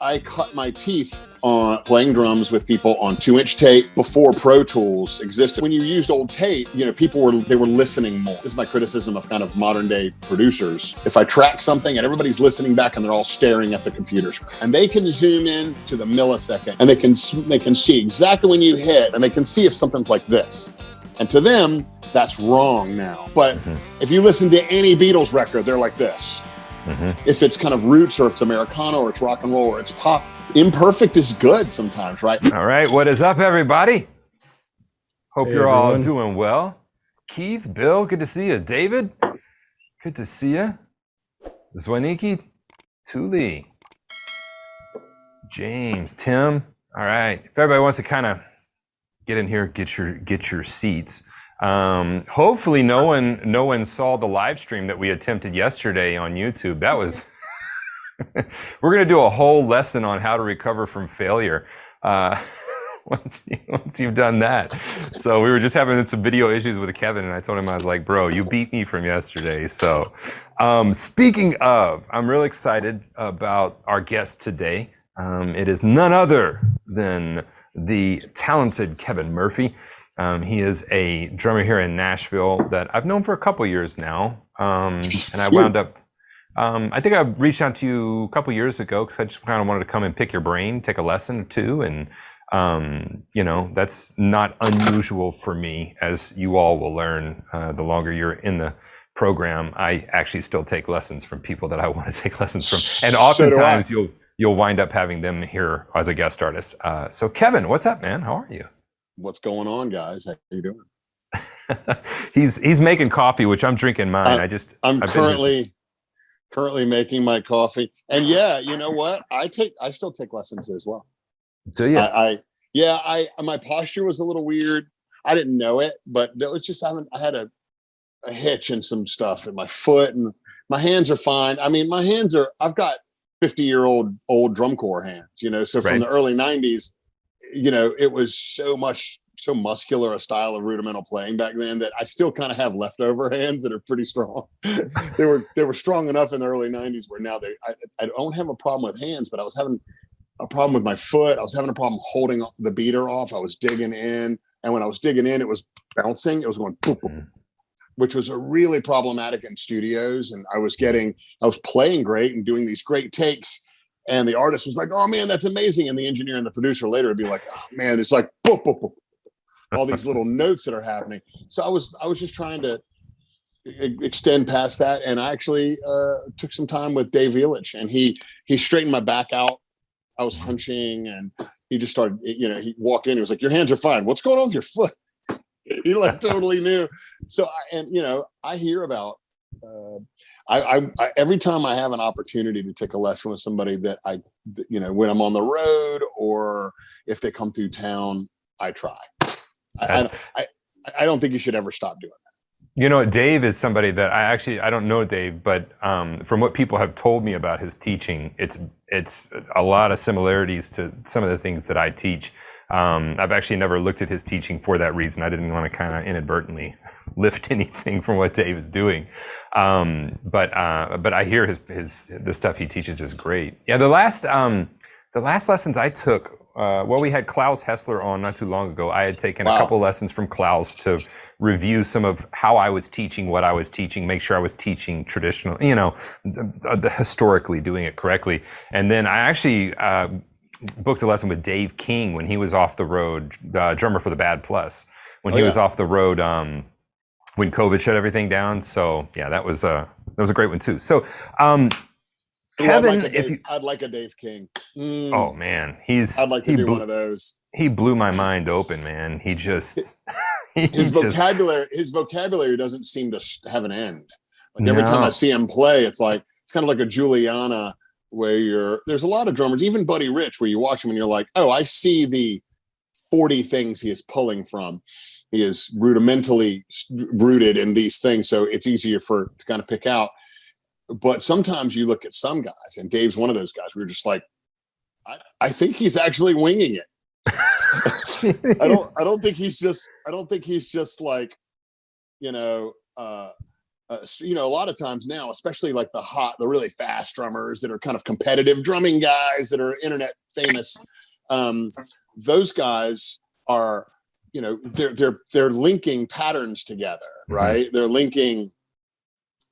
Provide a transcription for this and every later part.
I cut my teeth on playing drums with people on 2-inch tape before Pro Tools existed. When you used old tape, you know, people were listening more. This is my criticism of kind of modern day producers. If I track something and everybody's listening back and they're all staring at the computers, and they can zoom in to the millisecond, and they can see exactly when you hit, and they can see if something's like this. And to them, that's wrong now. But if you listen to any Beatles record, they're like this. If it's kind of roots, or if it's Americana, or it's rock and roll, or it's pop, imperfect is good sometimes, right? All right, what is up, everybody? Hope you're all doing well. Keith, Bill, good to see you. David, good to see you. Zwaniki, Tuli, James, Tim. All right, if everybody wants to kind of get in here, get your seats. Hopefully no one saw the live stream that we attempted yesterday on YouTube. That was, we're going to do a whole lesson on how to recover from failure. Once you've done that. So we were just having some video issues with Kevin, and I told him, I was like, bro, you beat me from yesterday. So, speaking of, I'm really excited about our guest today. It is none other than the talented Kevin Murphy. He is a drummer here in Nashville that I've known for a couple years now. And I wound up, I think I reached out to you a couple years ago because I just kind of wanted to come and pick your brain, take a lesson or two. And, you know, that's not unusual for me, as you all will learn the longer you're in the program. I actually still take lessons from people that I want to take lessons from. And oftentimes you'll wind up having them here as a guest artist. So Kevin, what's up, man? How are you? What's going on, guys? How you doing? He's making coffee, which I'm drinking mine. I'm currently making my coffee, and yeah, you know what? I still take lessons as well. So yeah, my posture was a little weird. I didn't know it, but it was just I had a hitch and some stuff in my foot, and my hands are fine. I mean, I've got 50-year-old drum corps hands, you know. So from the early '90s. You know, it was so muscular a style of rudimental playing back then that I still kind of have leftover hands that are pretty strong. They were strong enough in the early '90s where now I don't have a problem with hands, but I was having a problem with my foot. I was having a problem holding the beater off. I was digging in, and when I was digging in, it was bouncing. It was going boop, boop, which was a really problematic in studios. And I was playing great and doing these great takes. And the artist was like, "Oh man, that's amazing!" And the engineer and the producer later would be like, "Oh man, it's like boop, boop, boop, all these little notes that are happening." So I was just trying to extend past that, and I actually took some time with Dave Elich, and he straightened my back out. I was hunching, and he just started. You know, he walked in. He was like, "Your hands are fine. What's going on with your foot?" He like totally knew. So I hear about. I every time I have an opportunity to take a lesson with somebody that when I'm on the road or if they come through town, I try. I don't think you should ever stop doing that. You know, Dave is somebody that I don't know Dave, but from what people have told me about his teaching, it's a lot of similarities to some of the things that I teach. I've actually never looked at his teaching for that reason. I didn't want to kind of inadvertently lift anything from what Dave is doing. But I hear the stuff he teaches is great. Yeah, the last lessons I took, we had Klaus Hessler on not too long ago. I had taken a couple lessons from Klaus to review some of how I was teaching, what I was teaching, make sure I was teaching traditional, historically doing it correctly. And then I actually, booked a lesson with Dave King when he was off the road, drummer for the Bad Plus, when he was off the road when COVID shut everything down. So yeah, that was a great one too. So Kevin, I'd like a Dave King. Oh man, I'd like to do one of those. He blew my mind open, man. He just his vocabulary doesn't seem to have an end. Like every time I see him play, it's kind of like a Juliana. Where there's a lot of drummers, even Buddy Rich, where you watch him and you're like, oh, I see the 40 things he is pulling from. He is rudimentally rooted in these things, so it's easier to kind of pick out. But sometimes you look at some guys, and Dave's one of those guys. We're just like, I think he's actually winging it. I don't think he's just like, you know, a lot of times now, especially like the really fast drummers that are kind of competitive drumming guys that are internet famous, those guys are, you know, they're linking patterns together, right? They're linking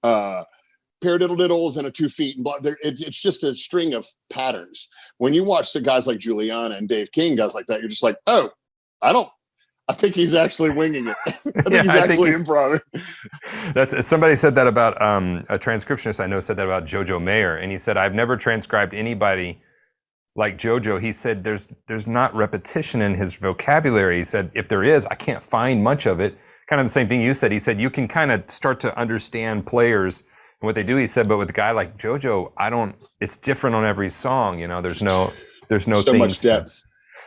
paradiddle-diddles and a 2 feet and it's just a string of patterns. When you watch the guys like Juliana and Dave King, guys like that, you're just like, oh, I think he's actually winging it. I think he's actually improv. That's somebody said that about a transcriptionist I know said that about Jojo Mayer, and he said, I've never transcribed anybody like Jojo. He said there's not repetition in his vocabulary. He said if there is, I can't find much of it. Kind of the same thing you said. He said you can kind of start to understand players and what they do. He said, but with a guy like Jojo, it's different on every song. You know, there's no so much depth.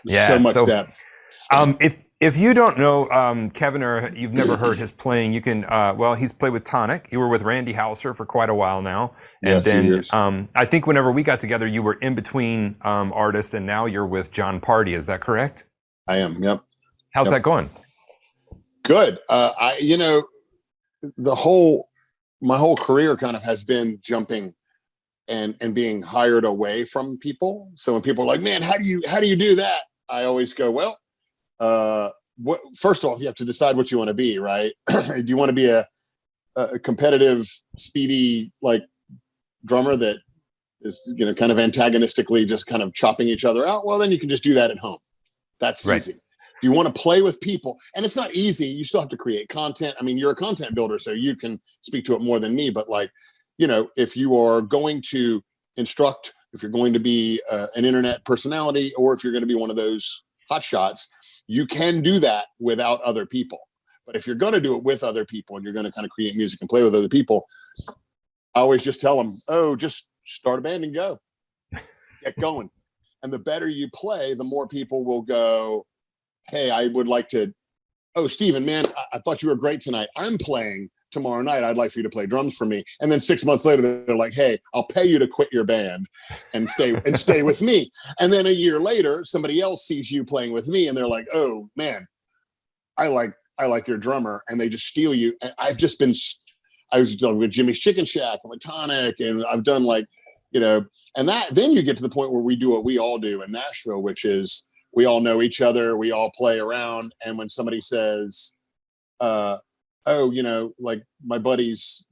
Yeah, so much depth. If you don't know Kevin, or you've never heard his playing, you can, he's played with Tonic. You were with Randy Houser for quite a while now. And then I think whenever we got together, you were in between artists, and now you're with Jon Pardi. Is that correct? I am, yep. How's that going? Good. You know, my whole career kind of has been jumping and being hired away from people. So when people are like, man, how do you do that? I always go, well, first off, you have to decide what you want to be, right? Do you want to be a competitive, speedy, like drummer that is, you know, kind of antagonistically just kind of chopping each other out? Well, then you can just do that at home. That's right. Easy. Do you want to play with people? And it's not easy. You still have to create content. I mean, you're a content builder, so you can speak to it more than me, but like, you know, if you are going to instruct, if you're going to be an internet personality, or if you're going to be one of those hotshots, you can do that without other people. But if you're going to do it with other people and you're going to kind of create music and play with other people, I always just tell them, oh, just start a band and go. Get going. And the better you play, the more people will go, hey, I would like to, oh, Steven, man, I thought you were great tonight. I'm playing tomorrow night. I'd like for you to play drums for me. And then 6 months later, they're like, hey, I'll pay you to quit your band and stay with me. And then a year later, somebody else sees you playing with me and they're like, oh man, I like your drummer, and they just steal you. And I was done with Jimmie's Chicken Shack and with Tonic, and I've done like, you know, and then you get to the point where we do what we all do in Nashville, which is we all know each other, we all play around. And when somebody says, oh, you know, like my buddies,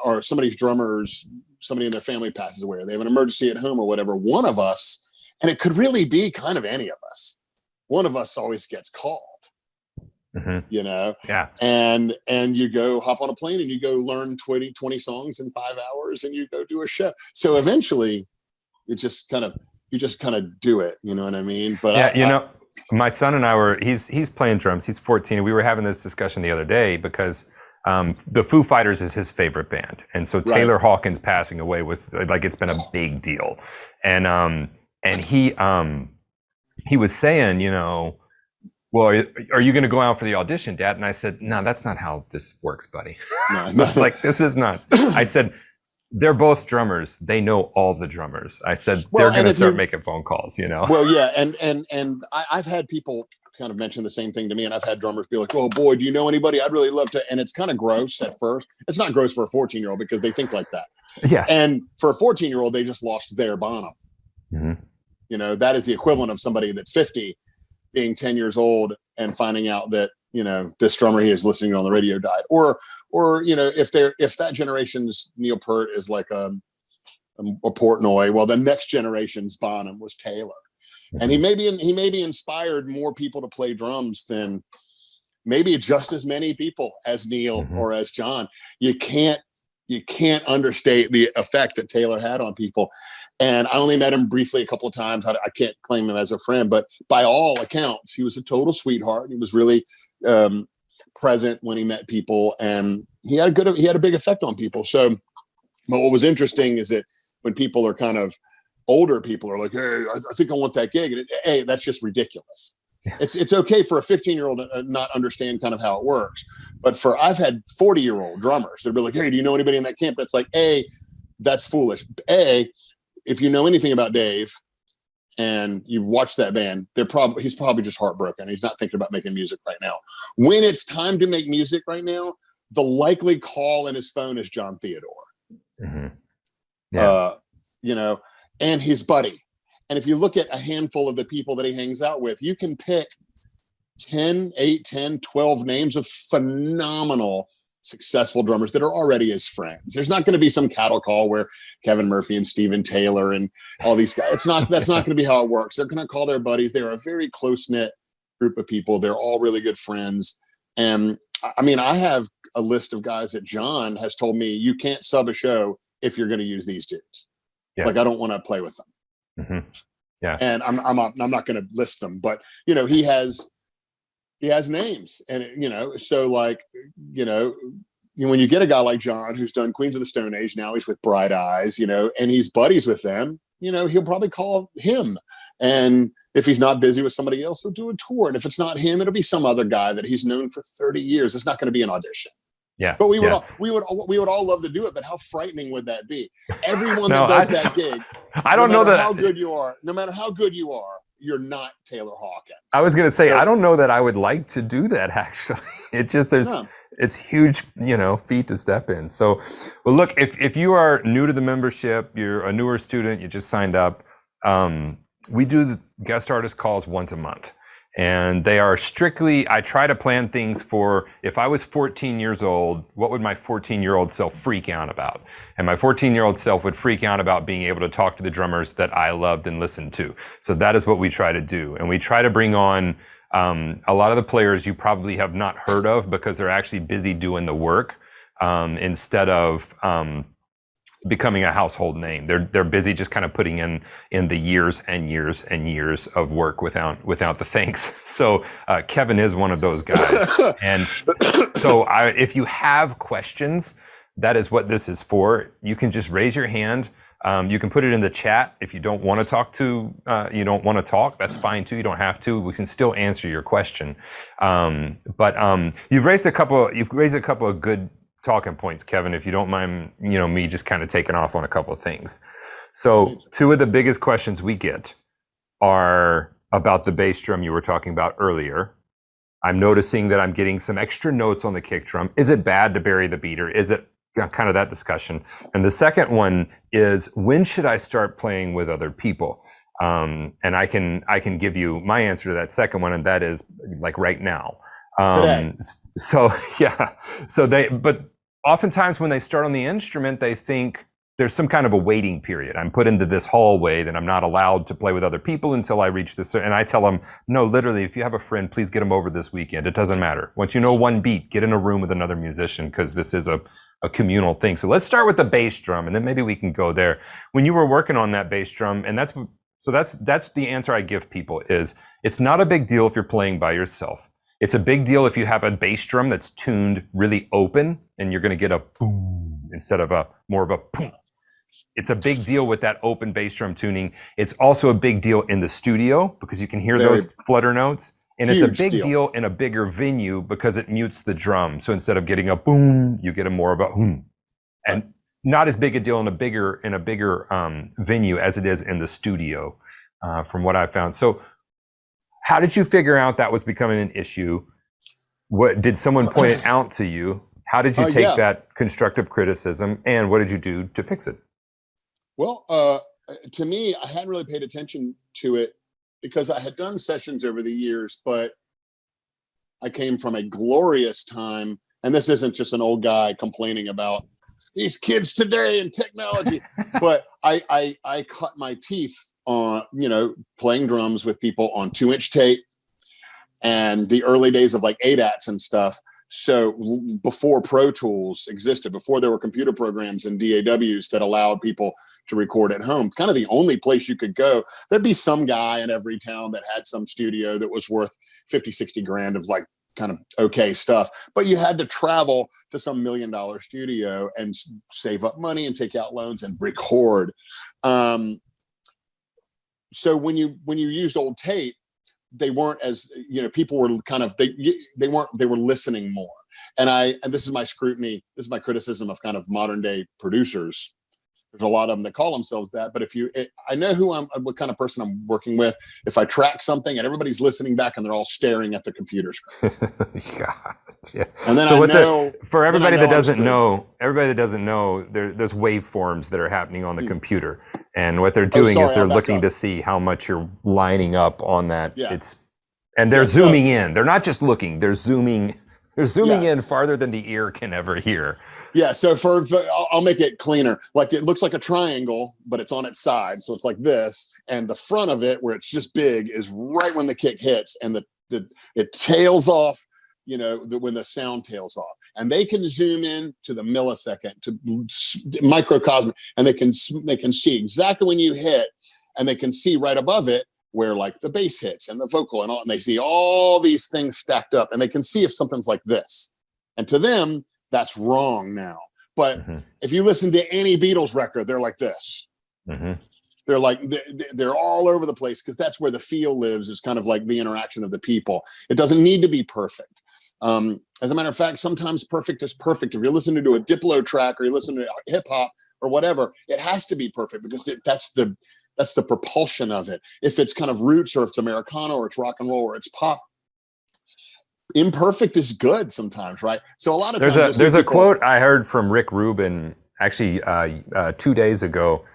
or somebody's drummers, somebody in their family passes away, or they have an emergency at home or whatever, one of us, and it could really be kind of any of us, one of us always gets called, you know? Yeah. And you go hop on a plane and you go learn 20 songs in 5 hours and you go do a show. So eventually you just kind of do it, you know what I mean? But yeah, my son and I he's playing drums. He's 14. And we were having this discussion the other day because the Foo Fighters is his favorite band. And so Taylor Hawkins passing away was like, it's been a big deal. And he was saying, you know, well, are you going to go out for the audition, Dad? And I said, no, that's not how this works, buddy. No. I was like, this is not. I said, they're both drummers. They know all the drummers. I said, they're going to start making phone calls, you know? Well, yeah. And I've had people kind of mention the same thing to me. And I've had drummers be like, oh boy, do you know anybody? I'd really love to. And it's kind of gross at first. It's not gross for a 14-year-old because they think like that. Yeah. And for a 14-year-old, they just lost their Bonham. Mm-hmm. You know, that is the equivalent of somebody that's 50 being 10 years old and finding out that, you know, this drummer he is listening on the radio died. Or, you know, if that generation's Neil Peart is like a Portnoy, well, the next generation's Bonham was Taylor. Mm-hmm. And he maybe inspired more people to play drums than maybe just as many people as Neil or as Jon. You can't understate the effect that Taylor had on people. And I only met him briefly a couple of times. I can't claim him as a friend, but by all accounts, he was a total sweetheart. He was really present when he met people, and he had a big effect on people. So, but what was interesting is that when people are kind of older, people are like, "Hey, I think I want that gig," and hey, that's just ridiculous. It's okay for a 15-year-old to not understand kind of how it works, but I've had 40-year-old drummers that be like, "Hey, do you know anybody in that camp?" It's like, A, that's foolish. A, if you know anything about Dave and you've watched that band, he's probably just heartbroken. He's not thinking about making music right now. When it's time to make music right now, the likely call in his phone is John Theodore. Mm-hmm. Yeah. You know, and his buddy. And if you look at a handful of the people that he hangs out with, you can pick 10, 8, 10, 12 names of phenomenal, successful drummers that are already his friends. There's not going to be some cattle call where Kevin Murphy and Steven Taylor and all these guys. That's not going to be how it works. They're going to call their buddies. They're a very close-knit group of people. They're all really good friends. And I mean, I have a list of guys that John has told me, you can't sub a show if you're going to use these dudes. Yeah. Like, I don't want to play with them. Mm-hmm. Yeah. And I'm not going to list them, but you know, he has names, and you know, so like, you know, when you get a guy like John, who's done Queens of the Stone Age, now he's with Bright Eyes, you know, and he's buddies with them, you know, he'll probably call him. And if he's not busy with somebody else, he'll do a tour. And if it's not him, it'll be some other guy that he's known for 30 years. It's not going to be an audition. Yeah. But we would all love to do it. But how frightening would that be? Everyone that does that gig, I don't know that how good you are, no matter how good you are, you're not Taylor Hawkins. I was going to say, I don't know that I would like to do that, actually. It just, it's huge, you know, feat to step in. So, well, look, if you are new to the membership, you're a newer student, you just signed up, we do the guest artist calls once a month. And they are strictly, I try to plan things for, if I was 14 years old, what would my 14-year-old self freak out about? And my 14-year-old self would freak out about being able to talk to the drummers that I loved and listened to. So that is what we try to do. And we try to bring on a lot of the players you probably have not heard of because they're actually busy doing the work instead of becoming a household name. They're busy just kind of putting in the years and years and years of work without the thanks. So Kevin is one of those guys. And so if you have questions, that is what this is for. You can just raise your hand. You can put it in the chat. If you don't want to talk, that's fine too. You don't have to. We can still answer your question. But you've raised a couple of good talking points, Kevin, if you don't mind, you know, me just kind of taking off on a couple of things. So two of the biggest questions we get are about the bass drum you were talking about earlier. I'm noticing that I'm getting some extra notes on the kick drum. Is it bad to bury the beater? Is it kind of that discussion? And the second one is, when should I start playing with other people? And I can give you my answer to that second one, and that is like right now. But oftentimes when they start on the instrument, they think there's some kind of a waiting period. I'm put into this hallway that I'm not allowed to play with other people until I reach this. And I tell them, no, literally, if you have a friend, please get them over this weekend. It doesn't matter. Once you know one beat, get in a room with another musician, because this is a communal thing. So let's start with the bass drum, and then maybe we can go there. When you were working on that bass drum, and that's the answer I give people is, it's not a big deal if you're playing by yourself. It's a big deal if you have a bass drum that's tuned really open and you're going to get a boom instead of more of a boom. It's a big deal with that open bass drum tuning. It's also a big deal in the studio because you can hear those flutter notes. And it's a big deal in a bigger venue because it mutes the drum. So instead of getting a boom, you get a more of a boom. And not as big a deal in a bigger venue as it is in the studio, from what I've found. So how did you figure out that was becoming an issue? What did someone point it out to you? How did you take that constructive criticism, and what did you do to fix it? Well, to me, I hadn't really paid attention to it because I had done sessions over the years, but I came from a glorious time, and this isn't just an old guy complaining about these kids today and technology, but I cut my teeth on, you know, playing drums with people on 2-inch tape and the early days of like ADATs and stuff. So before Pro Tools existed, before there were computer programs and DAWs that allowed people to record at home, kind of the only place you could go, there'd be some guy in every town that had some studio that was worth 50, 60 grand of like kind of okay stuff, but you had to travel to some $1 million studio and save up money and take out loans and record. So when you used old tape, they weren't as, you know, people were kind of, they were listening more. And this is my scrutiny, this is my criticism of kind of modern day producers. There's a lot of them that call themselves that. But I know what kind of person I'm working with. If I track something and everybody's listening back and they're all staring at the computer screen. God, yeah. And then for everybody that doesn't know, there's waveforms that are happening on the computer. And what they're doing is they're looking to see how much you're lining up on that. Yeah. And they're zooming in. They're not just looking, they're zooming. They're zooming in farther than the ear can ever hear. Yeah, so I'll make it cleaner. Like it looks like a triangle, but it's on its side. So it's like this. And the front of it, where it's just big, is right when the kick hits. And it tails off, when the sound tails off. And they can zoom in to the millisecond, to microcosmic. And they can see exactly when you hit. And they can see right above it where like the bass hits and the vocal and all, and they see all these things stacked up, and they can see if something's like this. And to them, that's wrong now. But if you listen to any Beatles record, they're like this. They're like, they're all over the place, because that's where the feel lives, is kind of like the interaction of the people. It doesn't need to be perfect. As a matter of fact, sometimes perfect is perfect. If you're listening to a Diplo track or you listen to hip hop or whatever, it has to be perfect, because that's the propulsion of it. If it's kind of roots, or if it's Americana, or it's rock and roll, or it's pop, imperfect is good sometimes, right? So a lot of times there's a quote I heard from Rick Rubin actually 2 days ago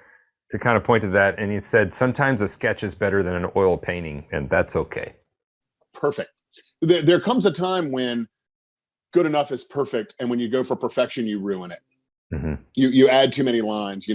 to kind of point to that, and he said sometimes a sketch is better than an oil painting, and that's okay. Perfect. There comes a time when good enough is perfect, and when you go for perfection, you ruin it. You add too many lines,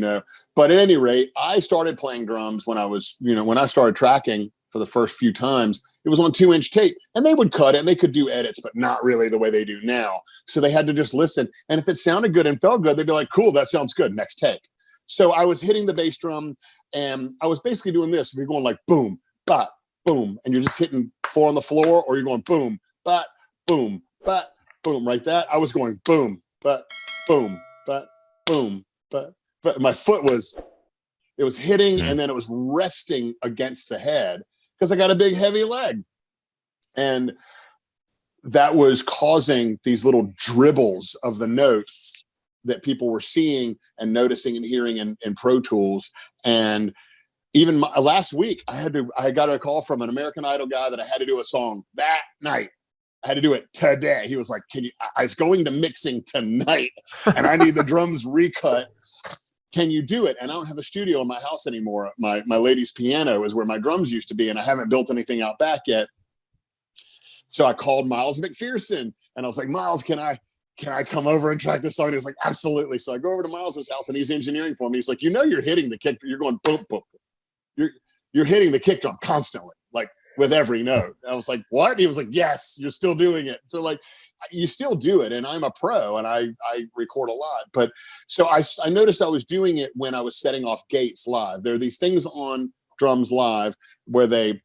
But at any rate, I started playing drums when I started tracking for the first few times. It was on 2-inch tape, and they would cut it and they could do edits, but not really the way they do now. So they had to just listen. And if it sounded good and felt good, they'd be like, cool, that sounds good. Next take. So I was hitting the bass drum, and I was basically doing this. If you're going like boom, but boom, and you're just hitting 4 on the floor, or you're going boom, but boom, but boom, like that. I was going boom, but boom, but boom, but my foot was hitting, and then it was resting against the head, because I got a big heavy leg. And that was causing these little dribbles of the note that people were seeing and noticing and hearing in Pro Tools. And even last week, I got a call from an American Idol guy that I had to do a song that night. I had to do it today. He was like, I was going to mixing tonight, and I need the drums recut. Can you do it? And I don't have a studio in my house anymore. My lady's piano is where my drums used to be, and I haven't built anything out back yet. So I called Miles McPherson, and I was like, Miles, can I come over and track this song? And he was like, absolutely. So I go over to Miles's house, and he's engineering for me. He's like, you're hitting the kick. You're going boom, boom. You're hitting the kick drum constantly, like with every note. I was like, what? He was like, yes, you're still doing it. So like, you still do it. And I'm a pro, and I record a lot. But so I noticed I was doing it when I was setting off gates live. There are these things on drums live where they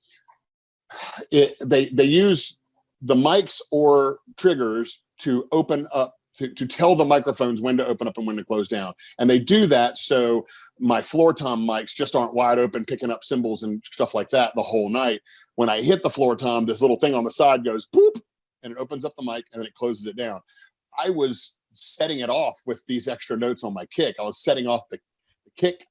use the mics or triggers to open up, to tell the microphones when to open up and when to close down. And they do that so my floor tom mics just aren't wide open, picking up cymbals and stuff like that the whole night. When I hit the floor tom, this little thing on the side goes boop, and it opens up the mic, and then it closes it down. I was setting it off with these extra notes on my kick. I was setting off the kick,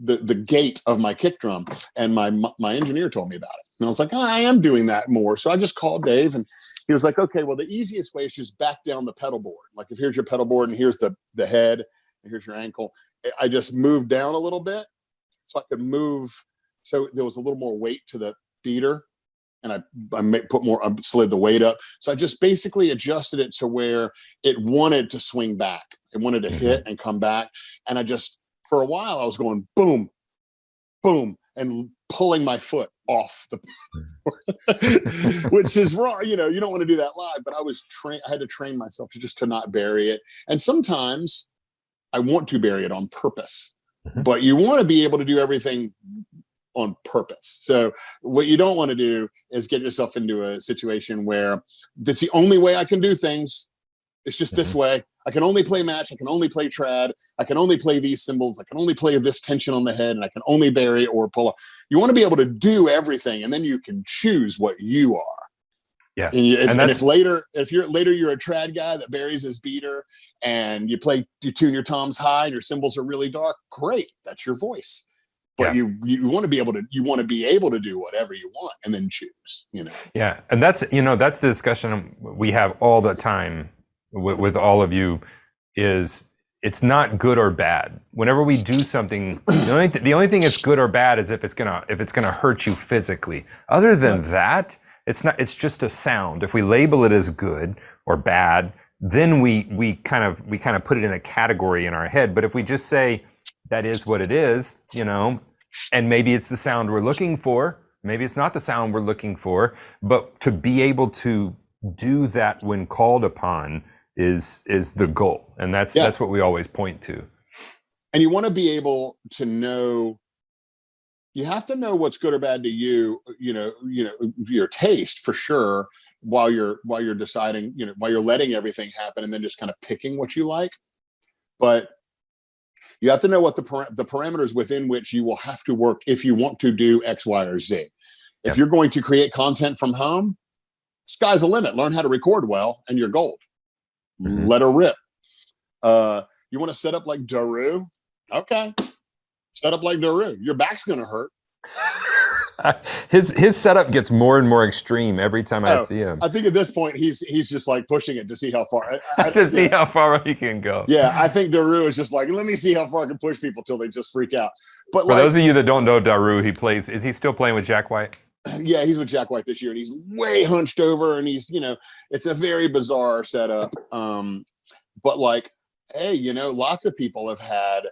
the gate of my kick drum, and my engineer told me about it. And I was like, oh, I am doing that more. So I just called Dave, and he was like, okay, well, the easiest way is just back down the pedal board. Like if here's your pedal board, and here's the head, and here's your ankle. I just moved down a little bit so I could move. So there was a little more weight to the beater, and I slid the weight up. So I just basically adjusted it to where it wanted to swing back. It wanted to hit and come back. And I just, for a while, I was going boom, boom, and pulling my foot off the, which is wrong. You don't want to do that live, but I had to train myself to not bury it. And sometimes I want to bury it on purpose, but you want to be able to do everything on purpose. So what you don't want to do is get yourself into a situation where that's the only way I can do things. It's just this way. I can only play match. I can only play trad. I can only play these cymbals. I can only play this tension on the head, and I can only bury or pull up. You want to be able to do everything, and then you can choose what you are. Yeah. And, if you're a trad guy that buries his beater and you tune your toms high and your cymbals are really dark, great. That's your voice. But you want to be able to do whatever you want and then choose, Yeah. And that's the discussion we have all the time with all of you is it's not good or bad. Whenever we do something, the only thing that's good or bad is if it's gonna hurt you physically. Other than that, it's just a sound. If we label it as good or bad, then we kind of put it in a category in our head. But if we just say that is what it is, and maybe it's the sound we're looking for, maybe it's not the sound we're looking for, but to be able to do that when called upon is the goal. And that's what we always point to. And you want to be able to know, you have to know what's good or bad to you, your taste for sure, while you're deciding, while you're letting everything happen and then just kind of picking what you like. But you have to know what the parameters within which you will have to work if you want to do X, Y, or Z. If you're going to create content from home, sky's the limit. Learn how to record well and you're gold. Mm-hmm. Let her rip. You want to set up like Daru? Okay. Set up like Daru. Your back's going to hurt. His setup gets more and more extreme every time I see him. I think at this point he's just like pushing it to see how far how far he can go. Yeah, I think Daru is just like, let me see how far I can push people till they just freak out. But for those of you that don't know Daru, is he still playing with Jack White? Yeah, he's with Jack White this year, and he's way hunched over, and he's it's a very bizarre setup. But like, hey, lots of people have had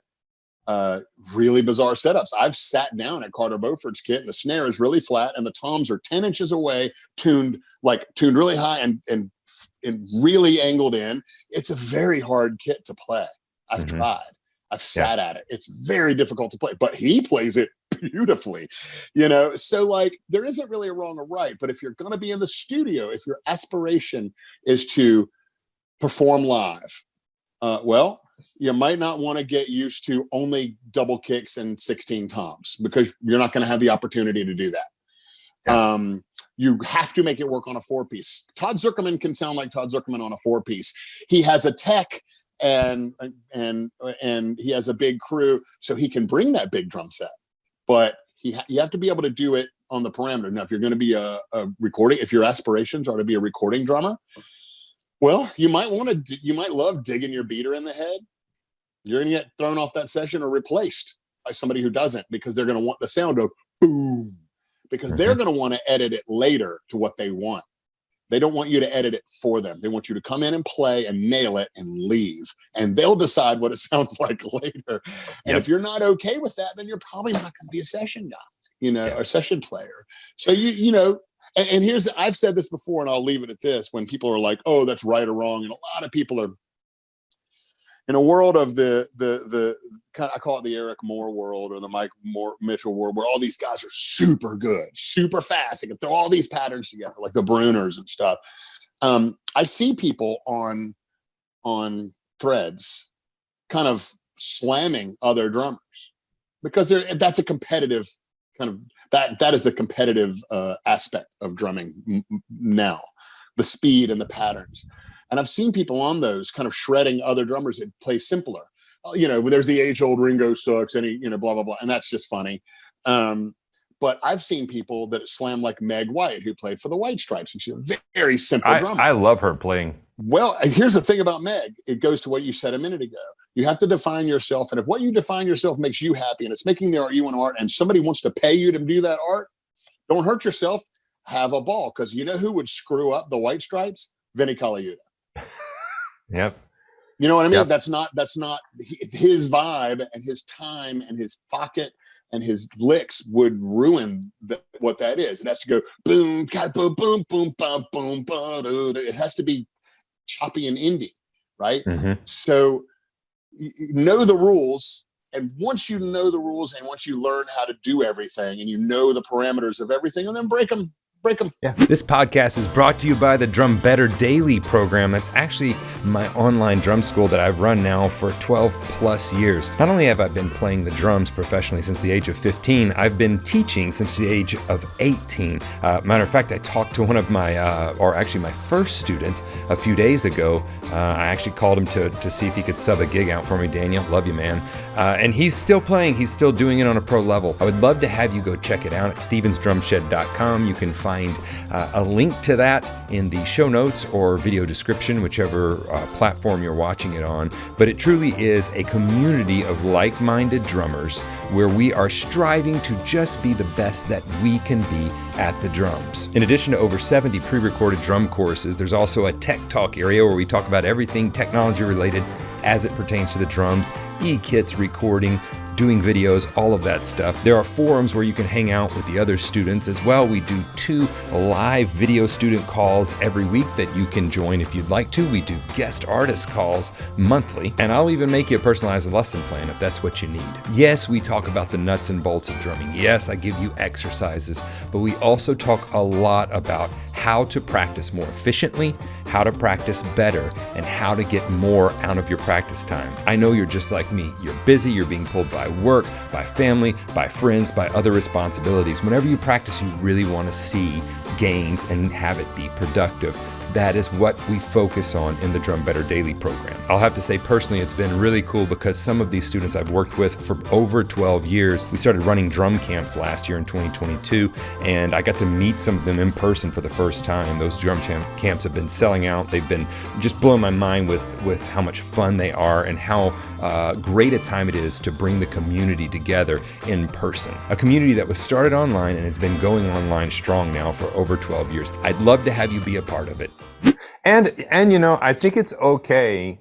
really bizarre setups. I've sat down at Carter Beaufort's kit and the snare is really flat and the toms are 10 inches away, tuned really high and really angled in. It's a very hard kit to play. I've tried. I've sat at it. It's very difficult to play, but he plays it beautifully, so like there isn't really a wrong or right, but if you're going to be in the studio, if your aspiration is to perform live, well, you might not want to get used to only double kicks and 16 toms because you're not going to have the opportunity to do that. Yeah. You have to make it work on a 4-piece. Todd Zuckerman can sound like Todd Zuckerman on a 4-piece. He has a tech and he has a big crew, so he can bring that big drum set. But you have to be able to do it on the parameter. Now, if you're going to be a recording, if your aspirations are to be a recording drummer, well, you might love digging your beater in the head. You're going to get thrown off that session or replaced by somebody who doesn't, because they're going to want the sound to boom, because they're going to want to edit it later to what they want. They don't want you to edit it for them. They want you to come in and play and nail it and leave, and they'll decide what it sounds like later. And if you're not okay with that, then you're probably not going to be a session guy, or session player. So and here's, I've said this before, and I'll leave it at this. When people are like, "Oh, that's right or wrong," and a lot of people are in a world of the I call it the Eric Moore world or the Mike Mitchell world, where all these guys are super good, super fast. They can throw all these patterns together, like the Bruners and stuff. I see people on threads kind of slamming other drummers because that's a competitive kind of that is the competitive aspect of drumming now, the speed and the patterns. And I've seen people on those kind of shredding other drummers that play simpler. There's the age-old Ringo sucks and he, blah, blah, blah. And that's just funny. But I've seen people that slam like Meg White, who played for the White Stripes. And she's a very simple drummer. I love her playing. Well, here's the thing about Meg. It goes to what you said a minute ago. You have to define yourself. And if what you define yourself makes you happy and it's making the art you want art, and somebody wants to pay you to do that art, don't hurt yourself. Have a ball. Because you know who would screw up the White Stripes? Vinny Colaiuta. Yep. You know what I mean? Yep. That's not his vibe, and his time and his pocket and his licks would ruin what that is. It has to go boom, boom, boom, boom, boom, boom, boom. It has to be choppy and indie, right? Mm-hmm. So know the rules, and once you know the rules, and once you learn how to do everything, and you know the parameters of everything, and then break them break them. Yeah. This podcast is brought to you by the Drum Better Daily program. That's actually my online drum school that I've run now for 12 plus years. Not only have I been playing the drums professionally since the age of 15, I've been teaching since the age of 18. Matter of fact, I talked to one of my, my first student a few days ago. I actually called him to see if he could sub a gig out for me. Daniel, love you, man. And he's still playing. He's still doing it on a pro level. I would love to have you go check it out at stevensdrumshed.com. You can find a link to that in the show notes or video description, whichever platform you're watching it on. But it truly is a community of like-minded drummers where we are striving to just be the best that we can be at the drums. In addition to over 70 pre-recorded drum courses, there's also a tech talk area where we talk about everything technology related as it pertains to the drums, e-kits, recording, doing videos, all of that stuff. There are forums where you can hang out with the other students as well. We do 2 live video student calls every week that you can join if you'd like to. We do guest artist calls monthly, and I'll even make you a personalized lesson plan if that's what you need. Yes, we talk about the nuts and bolts of drumming. Yes, I give you exercises, but we also talk a lot about how to practice more efficiently, how to practice better, and how to get more out of your practice time. I know you're just like me. You're busy, you're being pulled by work, by family, by friends, by other responsibilities. Whenever you practice, you really want to see gains and have it be productive. That is what we focus on in the Drum Better Daily program. I'll have to say personally, it's been really cool because some of these students I've worked with for over 12 years, we started running drum camps last year in 2022, and I got to meet some of them in person for the first time. Those drum camps have been selling out. They've been just blowing my mind with how much fun they are and how great a time it is to bring the community together in person. A community that was started online and has been going online strong now for over 12 years. I'd love to have you be a part of it. And you know, I think it's okay.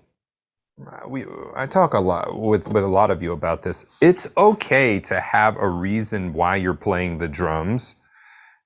I talk a lot with a lot of you about this. It's okay to have a reason why you're playing the drums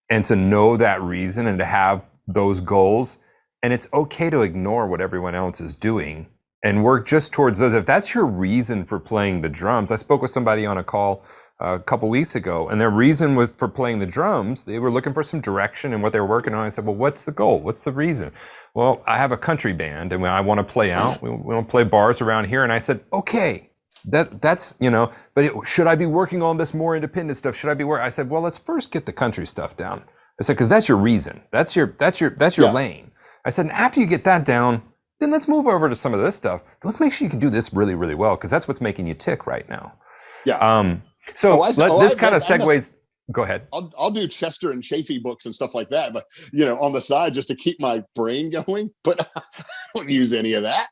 and to know that reason and to have those goals. And it's okay to ignore what everyone else is doing and work just towards those. If that's your reason for playing the drums, I spoke with somebody on a call a couple weeks ago, and their reason for playing the drums, they were looking for some direction in what they were working on. I said, well, what's the goal? What's the reason? Well, I have a country band and I want to play out. We want to play bars around here. And I said, okay, that's, you know, but should I be working on this more independent stuff? Should I be I said, well, let's first get the country stuff down. I said, because that's your reason. That's your lane. I said, and after you get that down, then let's move over to some of this stuff. But let's make sure you can do this really, really well, because that's what's making you tick right now. Yeah. This kind of segues. Go ahead. I'll do Chester and Chafee books and stuff like that, but you know, on the side just to keep my brain going. But I don't use any of that.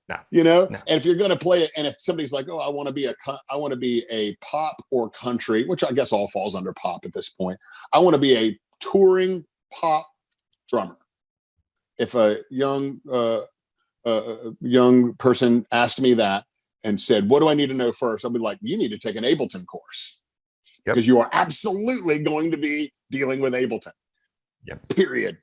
No. You know, no. And if you're going to play it, and if somebody's like, "Oh, I want to be a pop or country," which I guess all falls under pop at this point. I want to be a touring pop drummer. If a young person asked me that and said, "What do I need to know first?" I'd be like, "You need to take an Ableton course." Yep. Because you are absolutely going to be dealing with Ableton. Yep. Period.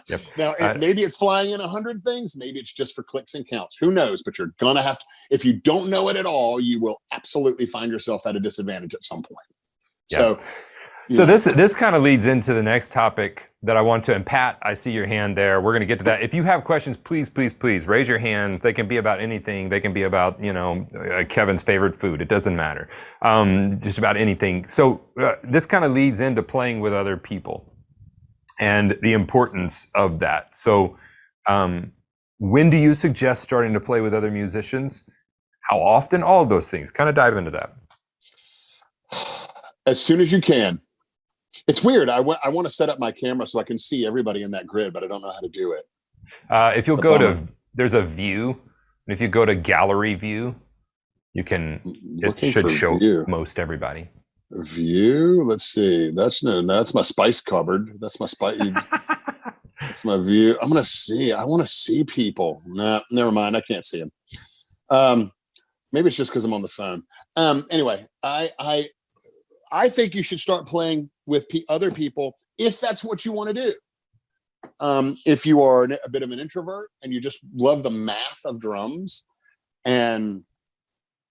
Yep. Now, maybe it's flying in 100 things. Maybe it's just for clicks and counts. Who knows? But you're going to have to, if you don't know it at all, you will absolutely find yourself at a disadvantage at some point. Yep. So this kind of leads into the next topic that I want to, and Pat, I see your hand there. We're going to get to that. If you have questions, please raise your hand. They can be about anything. They can be about, you know, Kevin's favorite food. It doesn't matter. Just about anything. So this kind of leads into playing with other people and the importance of that. So when do you suggest starting to play with other musicians? How often? All of those things. Kind of dive into that. As soon as you can. It's weird. I want to set up my camera so I can see everybody in that grid, but I don't know how to do it. If you'll go to, there's a view. And if you go to gallery view, you can, it should show most everybody. View. Let's see. That's my spice cupboard. That's my spice. That's my view. I want to see people. Nah, never mind. I can't see them. Maybe it's just because I'm on the phone. Anyway, I think you should start playing with other people if that's what you want to do. If you are a bit of an introvert and you just love the math of drums and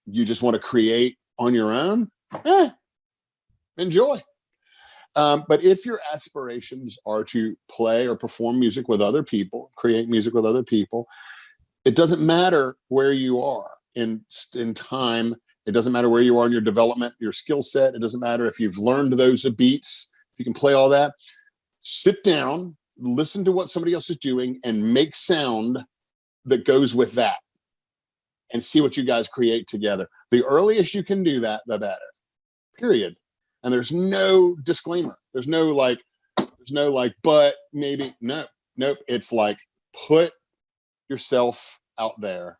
you just want to create on your own, enjoy. But if your aspirations are to play or perform music with other people, create music with other people, it doesn't matter where you are in time. It doesn't matter where you are in your development, your skill set. It doesn't matter if you've learned those beats, if you can play all that. Sit down, listen to what somebody else is doing, and make sound that goes with that, and see what you guys create together. The earliest you can do that, the better, period. And there's no disclaimer. There's no like, but maybe, no, nope. It's like, put yourself out there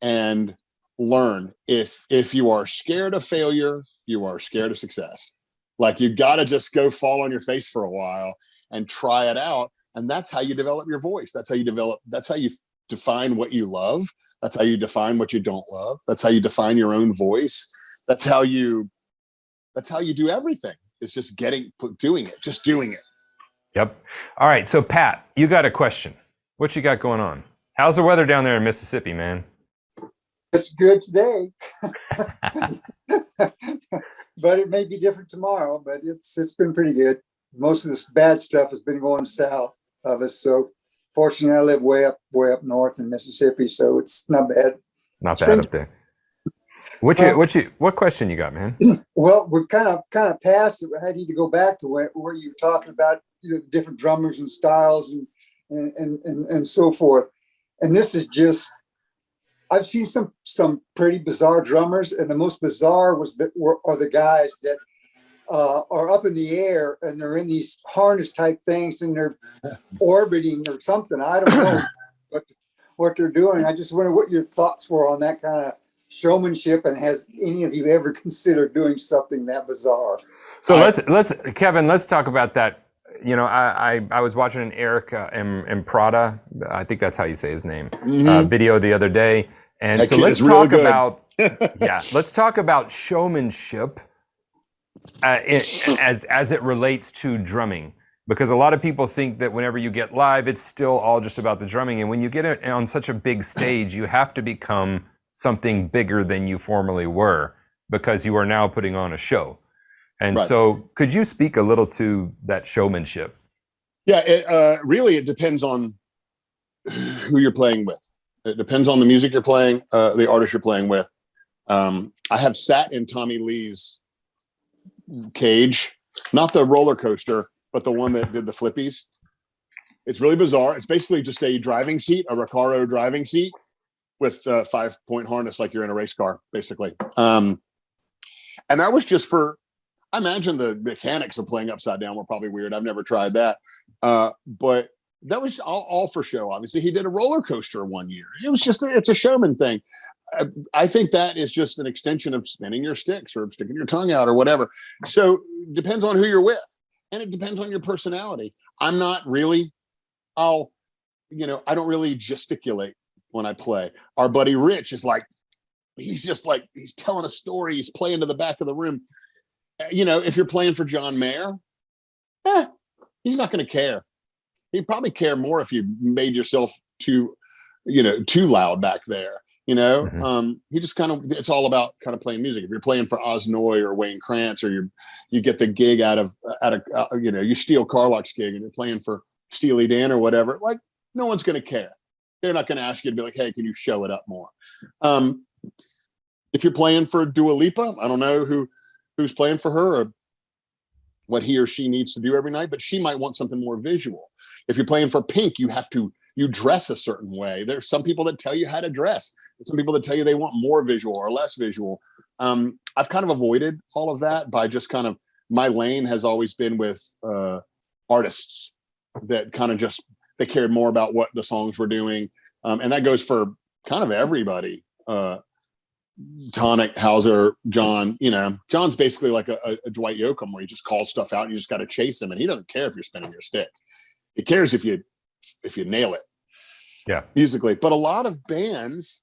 and learn. If you are scared of failure, you are scared of success. Like, you got to just go fall on your face for a while and try it out. And that's how you develop your voice. That's how you define what you love. That's how you define what you don't love. That's how you define your own voice. That's how you do everything. It's just doing it. Yep. All right. So Pat, you got a question. What you got going on? How's the weather down there in Mississippi, man? It's good today, but it may be different tomorrow, but it's been pretty good. Most of this bad stuff has been going south of us. So fortunately I live way up north in Mississippi. So it's not bad. Not bad up there. What question you got, man? Well, we've kind of passed it. I need to go back to where you were talking about, different drummers and styles and so forth. And this is just, I've seen some pretty bizarre drummers, and the most bizarre are the guys that are up in the air and they're in these harness type things and they're orbiting or something. I don't know what they're doing. I just wonder what your thoughts were on that kind of showmanship, and has any of you ever considered doing something that bizarre? So let's Kevin, let's talk about that. I was watching an Eric Imprada, I think that's how you say his name, video the other day. And so let's talk about, let's talk about showmanship as it relates to drumming. Because a lot of people think that whenever you get live, it's still all just about the drumming. And when you get on such a big stage, you have to become something bigger than you formerly were, because you are now putting on a show. And so could you speak a little to that showmanship? Yeah, it depends on who you're playing with. It depends on the music you're playing, the artist you're playing with. I have sat in Tommy Lee's cage, not the roller coaster, but the one that did the flippies. It's really bizarre. It's basically just a driving seat, a Recaro driving seat with a 5-point harness, like you're in a race car, basically. And that was just I imagine the mechanics of playing upside down were probably weird. I've never tried that. But that was all for show. Obviously, he did a roller coaster one year. It was just, it's a showman thing. I think that is just an extension of spinning your sticks or sticking your tongue out or whatever. So it depends on who you're with, and it depends on your personality. I'm not really, I don't really gesticulate when I play. Our buddy Rich is like, he's telling a story. He's playing to the back of the room. If you're playing for John Mayer, he's not going to care. He'd probably care more if you made yourself too loud back there. He just it's all about kind of playing music. If you're playing for Oz Noy or Wayne Krantz, or you get the gig out of you steal Carlock's gig and you're playing for Steely Dan or whatever, like, no one's going to care. They're not going to ask you to be like, hey, can you show it up more? If you're playing for Dua Lipa, I don't know who's playing for her or what he or she needs to do every night, but she might want something more visual. If you're playing for Pink, you dress a certain way. There's some people that tell you how to dress. There's some people that tell you they want more visual or less visual. I've kind of avoided all of that by just my lane has always been with artists that kind of just, they cared more about what the songs were doing. And that goes for kind of everybody. Tonic, Hauser, Jon, John's basically like a Dwight Yoakam, where he just calls stuff out and you just got to chase him. And he doesn't care if you're spinning your stick. He cares if you nail it. Yeah. Musically. But a lot of bands,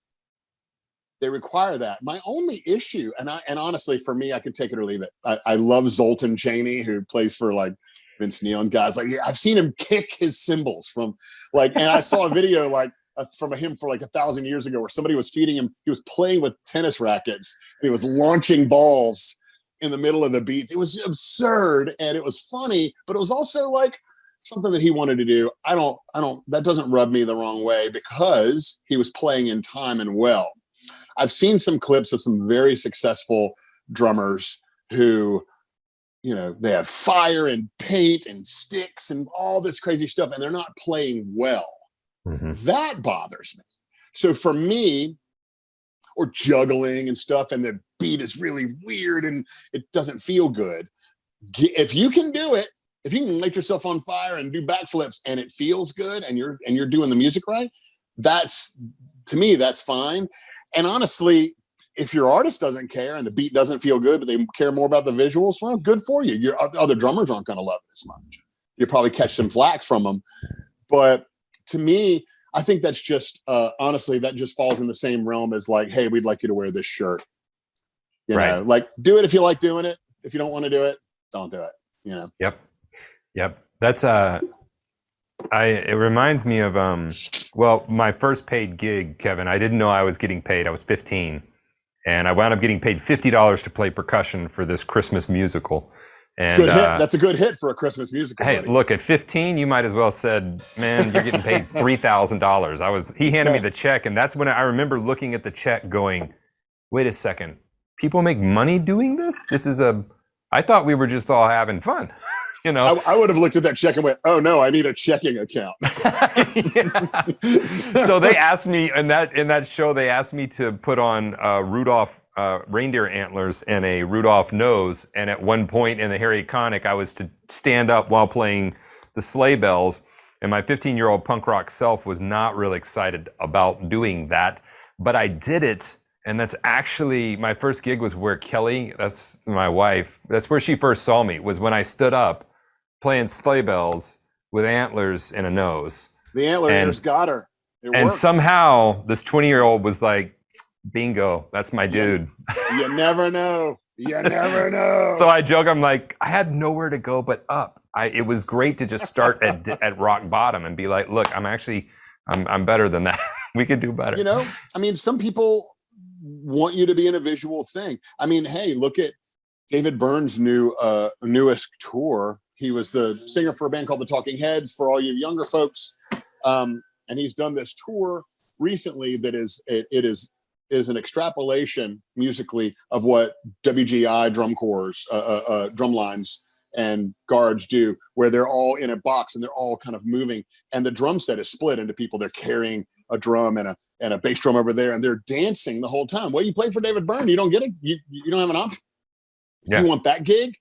they require that. My only issue, and honestly, for me, I could take it or leave it. I love Zoltan Chaney, who plays for like Vince Neil and guys like, I've seen him kick his cymbals and I saw a video from him for like 1,000 years ago where somebody was feeding him. He was playing with tennis rackets. And he was launching balls in the middle of the beats. It was absurd and it was funny, but it was also like something that he wanted to do. That doesn't rub me the wrong way because he was playing in time and well. I've seen some clips of some very successful drummers who, you know, they have fire and paint and sticks and all this crazy stuff, and they're not playing well. Mm-hmm. That bothers me. So for me, or juggling and stuff, and the beat is really weird and it doesn't feel good. If you can do it, if you can light yourself on fire and do backflips and it feels good and you're doing the music right, to me, that's fine. And honestly, if your artist doesn't care and the beat doesn't feel good, but they care more about the visuals, well, good for you. Your other drummers aren't going to love it as much. You'll probably catch some flack from them. But to me, I think that's just, honestly, that just falls in the same realm as like, hey, we'd like you to wear this shirt. You know, like, do it if you like doing it. If you don't want to do it, don't do it. You know? Yep. That's, it reminds me of, my first paid gig, Kevin. I didn't know I was getting paid. I was 15. And I wound up getting paid $50 to play percussion for this Christmas musical. And good hit. That's a good hit for a Christmas musical. Hey, buddy. Look, at 15, you might as well said, man, you're getting paid $3,000. He handed me the check, and that's when I remember looking at the check going, wait a second, people make money doing this? I thought we were just all having fun. You know, I would have looked at that check and went, "Oh no, I need a checking account." So they asked me in that show. They asked me to put on Rudolph reindeer antlers and a Rudolph nose. And at one point in the Harry Connick, I was to stand up while playing the sleigh bells. And my 15-year-old punk rock self was not really excited about doing that, but I did it. And that's actually my first gig was where Kelly, that's my wife, that's where she first saw me, was when I stood up playing sleigh bells with antlers and a nose. The antlers got her. And somehow this 20-year-old was like, bingo, that's my dude. You never know. You never know. So I joke, I'm like, I had nowhere to go but up. It was great to just start at rock bottom and be like, look, I'm better than that. We could do better. You know, I mean, some people want you to be in a visual thing. I mean, hey, look at David Byrne's newest tour. He was the singer for a band called the Talking Heads, for all you younger folks. And he's done this tour recently that is an extrapolation musically of what WGI drum corps, drum lines and guards do, where they're all in a box and they're all kind of moving. And the drum set is split into people. They're carrying a drum and a bass drum over there, and they're dancing the whole time. Well, you play for David Byrne, you don't get it. You don't have an option. If you want that gig,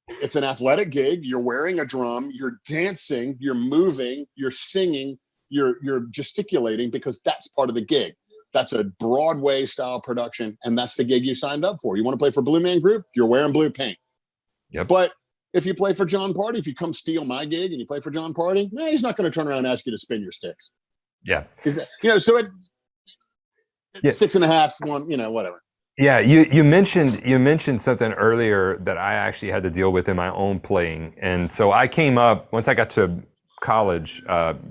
it's an athletic gig. You're wearing a drum, you're dancing, you're moving, you're singing, you're gesticulating, because that's part of the gig. That's a Broadway style production, and that's the gig you signed up for. You want to play for Blue Man Group? You're wearing blue paint. Yep. But if you play for Jon Pardi, if you come steal my gig and you play for Jon Pardi, he's not going to turn around and ask you to spin your sticks. Yeah. So at 6.5, one, whatever. Yeah, you mentioned something earlier that I actually had to deal with in my own playing. And so I came up, once I got to college,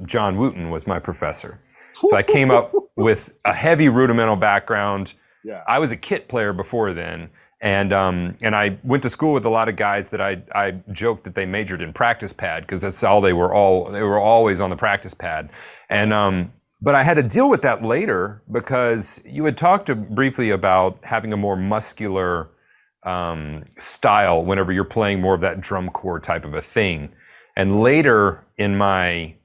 John Wooten was my professor. So I came up with a heavy rudimental background. Yeah. I was a kit player before then. And I went to school with a lot of guys that I joked that they majored in practice pad, because that's all they were always on the practice pad. And but I had to deal with that later, because you had talked briefly about having a more muscular style whenever you're playing more of that drum corps type of a thing. And later in my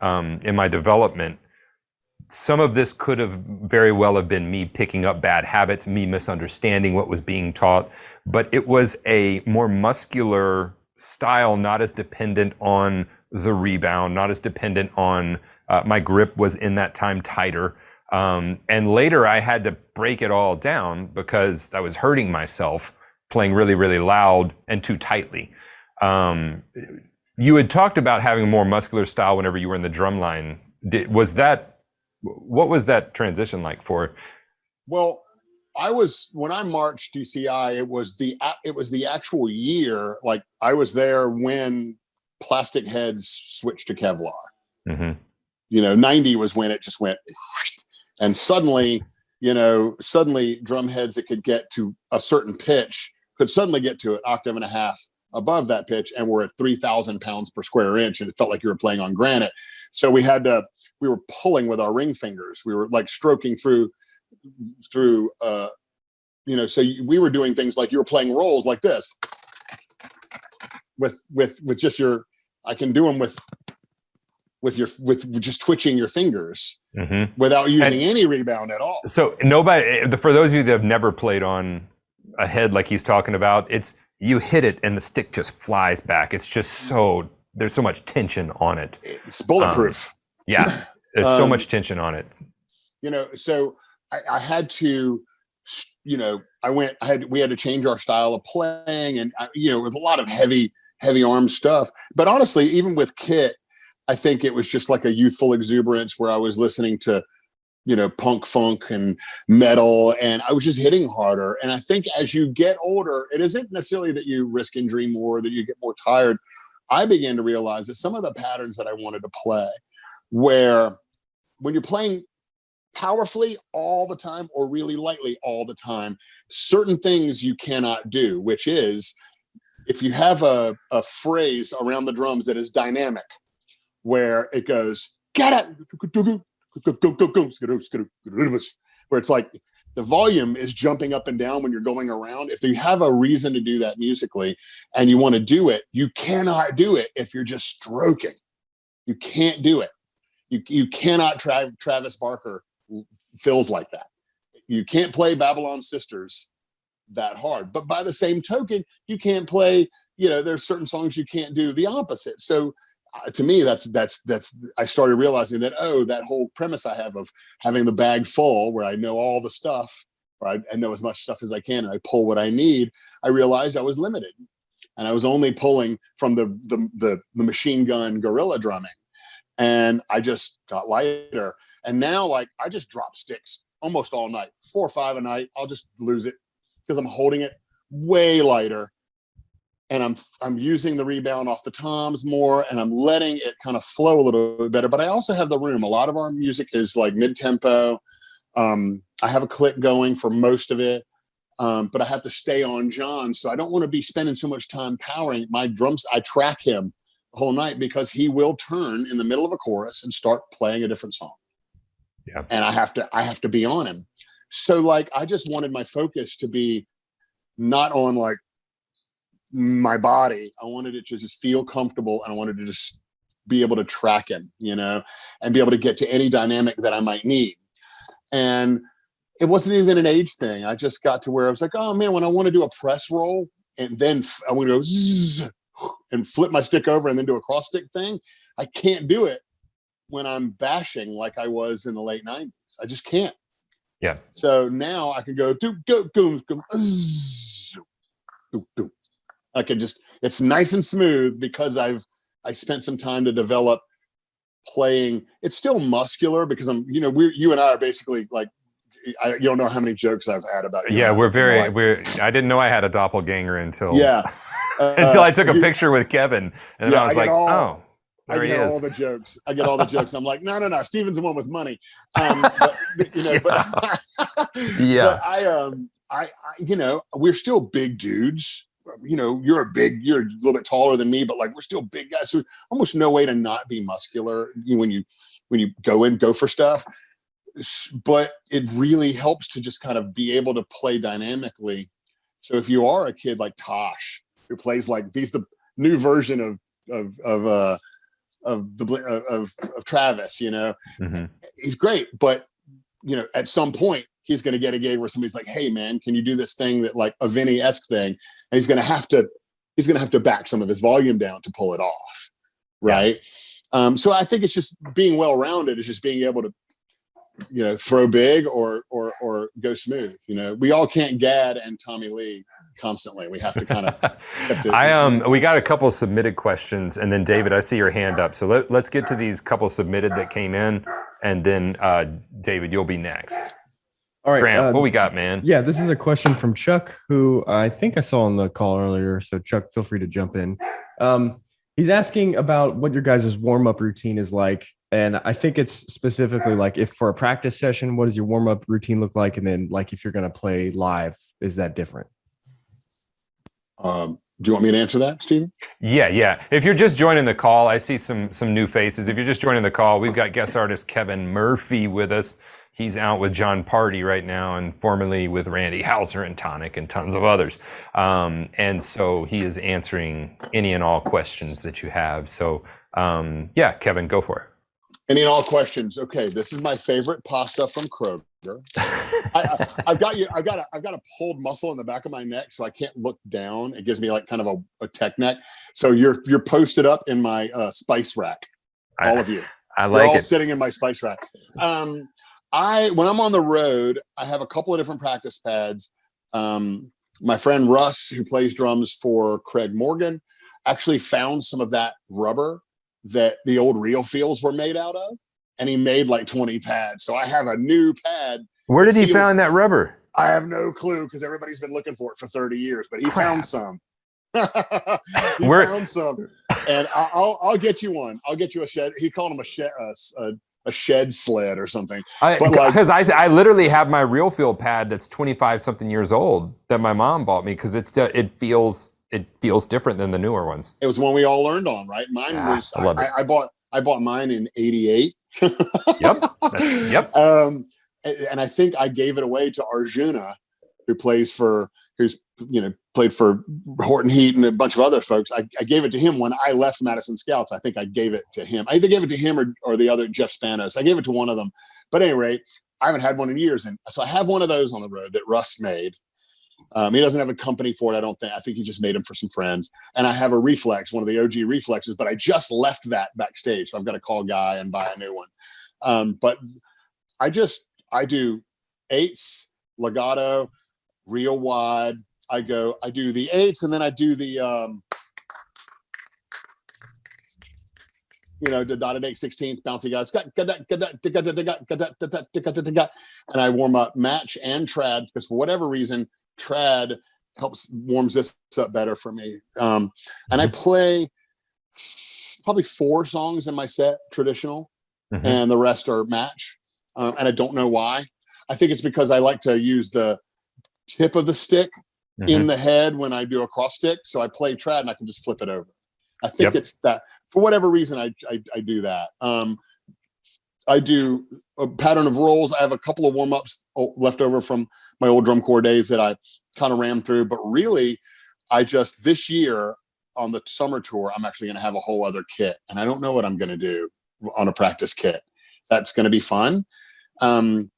development, some of this could have very well have been me picking up bad habits, me misunderstanding what was being taught, but it was a more muscular style, not as dependent on the rebound, not as dependent on my grip was in that time tighter. And later I had to break it all down because I was hurting myself playing really, really loud and too tightly. You had talked about having a more muscular style whenever you were in the drum line. What was that transition like for? Well, when I marched DCI, it was the actual year. Like, I was there when plastic heads switched to Kevlar. Mm-hmm. 90 was when it just went, and suddenly drum heads that could get to a certain pitch could suddenly get to an octave and a half above that pitch, and we're at 3,000 pounds per square inch, and it felt like you were playing on granite. So we were pulling with our ring fingers. We were like stroking through, so we were doing things like you were playing rolls like this with just I can do them with just twitching your fingers without using any rebound at all. So for those of you that have never played on a head like he's talking about, you hit it and the stick just flies back. It's just there's so much tension on it. It's bulletproof. There's so much tension on it. So I had to, we had to change our style of playing, and with a lot of heavy arm stuff. But honestly, even with kit, I think it was just like a youthful exuberance where I was listening to, punk, funk, and metal, and I was just hitting harder. And I think as you get older, it isn't necessarily that you risk injury more, that you get more tired. I began to realize that some of the patterns that I wanted to play, where when you're playing powerfully all the time or really lightly all the time, certain things you cannot do, which is if you have a phrase around the drums that is dynamic, where it goes, get it, where it's like the volume is jumping up and down when you're going around. If you have a reason to do that musically and you want to do it, you cannot do it if you're just stroking. You can't do it. You cannot Travis Barker feels like that. You can't play Babylon Sisters that hard. But by the same token, you can't play, there's certain songs you can't do the opposite. So to me, that's I started realizing that, that whole premise I have of having the bag full, where I know all the stuff, or I know as much stuff as I can, and I pull what I need. I realized I was limited, and I was only pulling from the machine gun guerrilla drumming, and I just got lighter. And now, like, I just drop sticks almost all night, 4 or 5 a night. I'll just lose it because I'm holding it way lighter. And I'm using the rebound off the toms more, and I'm letting it kind of flow a little bit better. But I also have the room. A lot of our music is like mid-tempo. I have a click going for most of it, but I have to stay on Jon. So I don't want to be spending so much time powering my drums. I track him the whole night because he will turn in the middle of a chorus and start playing a different song. Yeah. And I have to be on him. So like, I just wanted my focus to be not on like my body. I wanted it to just feel comfortable, and I wanted to just be able to track him, and be able to get to any dynamic that I might need. And it wasn't even an age thing. I just got to where I was like, oh man, when I want to do a press roll and then I want to go zzz, and flip my stick over and then do a cross stick thing, I can't do it when I'm bashing like I was in the late 90s. I just can't. Yeah. So now I can go zzz, I can just, it's nice and smooth because I spent some time to develop playing. It's still muscular because you and I are basically like, you don't know how many jokes I've had about you. Yeah, I didn't know I had a doppelganger until until I took a picture with Kevin, and then I was like, there he is. All the jokes. I get all the jokes. I'm like, no. Steven's the one with money. We're still big dudes. You're a little bit taller than me, but like we're still big guys. So almost no way to not be muscular when you go for stuff. But it really helps to just kind of be able to play dynamically. So if you are a kid like Tosh, who plays like he's the new version of Travis, he's great, but at some point he's going to get a gig where somebody's like, hey man, can you do this thing that like a Vinny-esque thing? And he's going to have to back some of his volume down to pull it off. Right. Yeah. So I think it's just being well-rounded is just being able to, throw big or go smooth. We all can't Gad and Tommy Lee constantly. We have to kind of, we got a couple submitted questions, and then David, I see your hand up. So let's get to these couple submitted that came in, and then David, you'll be next. All right, Grant, what we got, man? Yeah, this is a question from Chuck, who I think I saw on the call earlier. So Chuck, feel free to jump in. He's asking about what your guys' warm-up routine is like. And I think it's specifically like if for a practice session, what does your warm-up routine look like? And then like if you're going to play live, is that different? Do you want me to answer that, Steven? Yeah. If you're just joining the call, I see some new faces. If you're just joining the call, we've got guest artist Kevin Murphy with us. He's out with Jon Pardi right now, and formerly with Randy Houser and Tonic and tons of others. And so he is answering any and all questions that you have. So yeah, Kevin, go for it. Any and all questions. Okay, this is my favorite pasta from Kroger. I've got a pulled muscle in the back of my neck, so I can't look down. It gives me like kind of a tech neck. So you're posted up in my spice rack. All of you. I like you're all it. sitting in my spice rack. When I'm on the road, I have a couple of different practice pads. My friend Russ, who plays drums for Craig Morgan, actually found some of that rubber that the old Real Feels were made out of, and he made like 20 pads. So I have a new pad. Where did he find that rubber? I have no clue, because everybody's been looking for it for 30 years, but he found some. Found some, and I'll get you one. I'll get you a shed. He called him a shed sled or something. Because I literally have my Real Feel pad that's 25 something years old that my mom bought me, because it feels different than the newer ones. It was one we all learned on, right? Mine was I bought mine in '88. Yep. And I think I gave it away to Arjuna, who's played for Horton Heat and a bunch of other folks. I gave it to him when I left Madison Scouts. I think I gave it to him. I either gave it to him or the other, Jeff Spanos. I gave it to one of them. But at any rate, I haven't had one in years. And so I have one of those on the road that Russ made. He doesn't have a company for it, I don't think. I think he just made them for some friends. And I have a Reflex, one of the OG Reflexes, but I just left that backstage. So I've got to call Guy and buy a new one. But I do eights, legato, real wide. I do the eights, and then I do the, the dotted 8/16 bouncy guys. And I warm up match and trad, because for whatever reason, trad warms this up better for me. And I play probably 4 songs in my set, traditional, and the rest are match. And I don't know why. I think it's because I like to use the tip of the stick in the head when I do a cross stick. So I play trad and I can just flip it over. I think it's that, for whatever reason, I do that. I do a pattern of rolls. I have a couple of warm-ups left over from my old drum corps days that I kind of ran through. But really, this year on the summer tour, I'm actually going to have a whole other kit. And I don't know what I'm going to do on a practice kit. That's going to be fun. On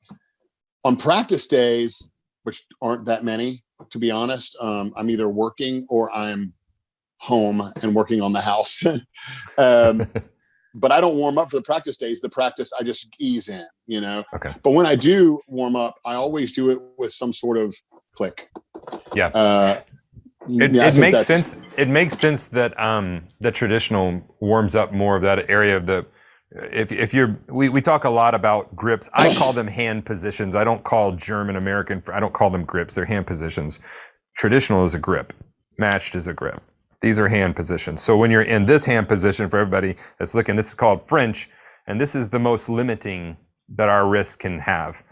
practice days, which aren't that many, to be honest, I'm either working or I'm home and working on the house. But I don't warm up for the practice days. The practice, I just ease in, Okay. But when I do warm up, I always do it with some sort of click. Yeah. It makes sense. It makes sense that the traditional warms up more of that area of the. We talk a lot about grips. I call them hand positions. I don't call German American. I don't call them grips. They're hand positions. Traditional is a grip. Matched is a grip. These are hand positions. So when you're in this hand position, for everybody that's looking, this is called French, and this is the most limiting that our wrist can have.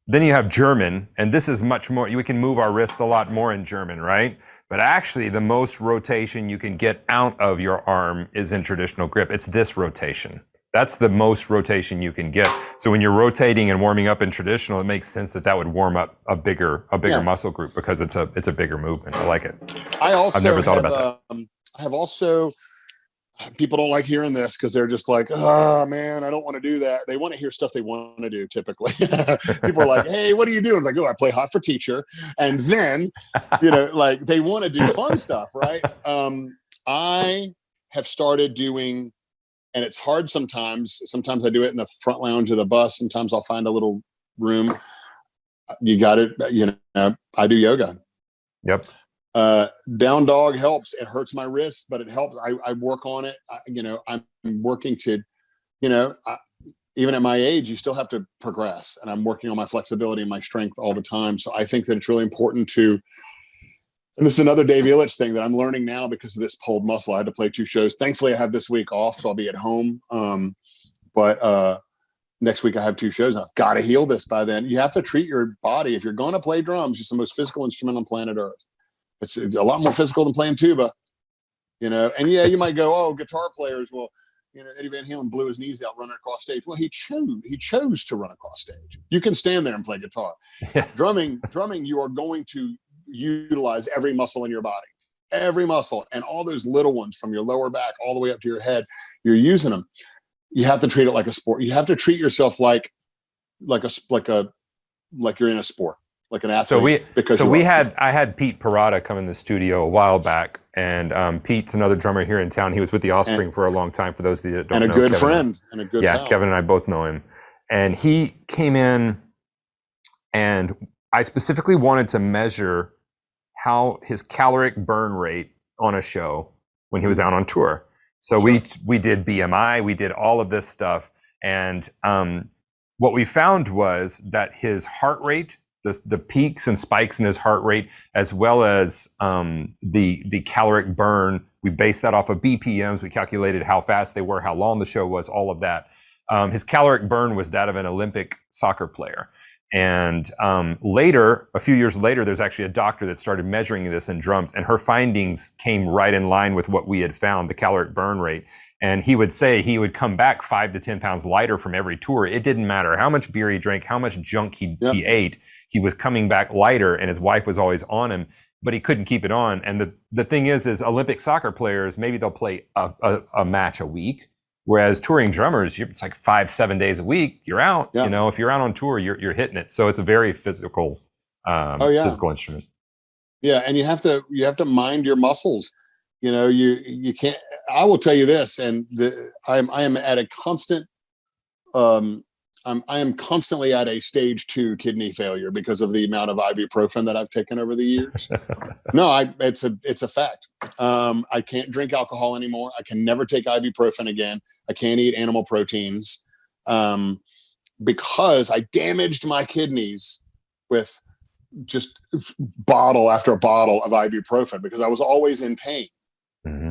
Then you have German, and this is much more, we can move our wrist a lot more in German, right? But actually the most rotation you can get out of your arm is in traditional grip. It's this rotation. That's the most rotation you can get. So when you're rotating and warming up in traditional, it makes sense that would warm up a bigger muscle group, because it's a bigger movement. I like it. I've never thought about that. I have also, people don't like hearing this because they're just like, oh man, I don't want to do that. They want to hear stuff they want to do typically. People are like, hey, what are you doing? I'm like, oh, I play hot for teacher. And then, like they want to do fun stuff, right? I have started doing, and it's hard sometimes. Sometimes I do it in the front lounge of the bus. Sometimes I'll find a little room. You got it. I do yoga. Yep. Down dog helps. It hurts my wrist, but it helps. I work on it. I'm working to, even at my age, you still have to progress, and I'm working on my flexibility and my strength all the time. So I think that it's really important to, and this is another Dave Illich thing that I'm learning now because of this pulled muscle. I had to play 2 shows. Thankfully I have this week off, so I'll be at home. But next week I have 2 shows. I've got to heal this by then. You have to treat your body. If you're going to play drums, it's the most physical instrument on planet Earth. It's a lot more physical than playing tuba, you know. And yeah, you might go, oh, guitar players, well, you know, Eddie Van Halen blew his knees out running across stage. Well, he chose to run across stage. You can stand there and play guitar. Yeah. Drumming, you are going to utilize every muscle in your body, every muscle, and all those little ones from your lower back all the way up to your head. You're using them. You have to treat it like a sport. You have to treat yourself like you're in a sport, like an athlete. I had Pete Parada come in the studio a while back, and Pete's another drummer here in town. He was with the Offspring for a long time. For those of you that don't know, and a good friend and a good yeah, pal. Kevin and I both know him, and he came in, and I specifically wanted to measure how his caloric burn rate on a show when he was out on tour. So we did BMI, we did all of this stuff, and what we found was that his heart rate, the peaks and spikes in his heart rate, as well as the caloric burn, we based that off of BPMs. We calculated how fast they were, how long the show was, all of that. His caloric burn was that of an Olympic soccer player. And later, a few years later, there's actually a doctor that started measuring this in drums, and her findings came right in line with what we had found, the caloric burn rate. And he would say he would come back 5 to 10 pounds lighter from every tour. It didn't matter how much beer he drank, how much junk he ate. He was coming back lighter, and his wife was always on him, but he couldn't keep it on. And the thing is Olympic soccer players, maybe they'll play a match a week. Whereas touring drummers, it's like 5-7 days a week. You're out. You know, if you're out on tour, you're hitting it. So it's a very physical, physical instrument. Yeah, and you have to mind your muscles. You know, you can't. I will tell you this, and I am at a constant. I am constantly at a stage 2 kidney failure because of the amount of ibuprofen that I've taken over the years. No, it's a fact. I can't drink alcohol anymore. I can never take ibuprofen again. I can't eat animal proteins because I damaged my kidneys with just bottle after bottle of ibuprofen because I was always in pain. Mm-hmm.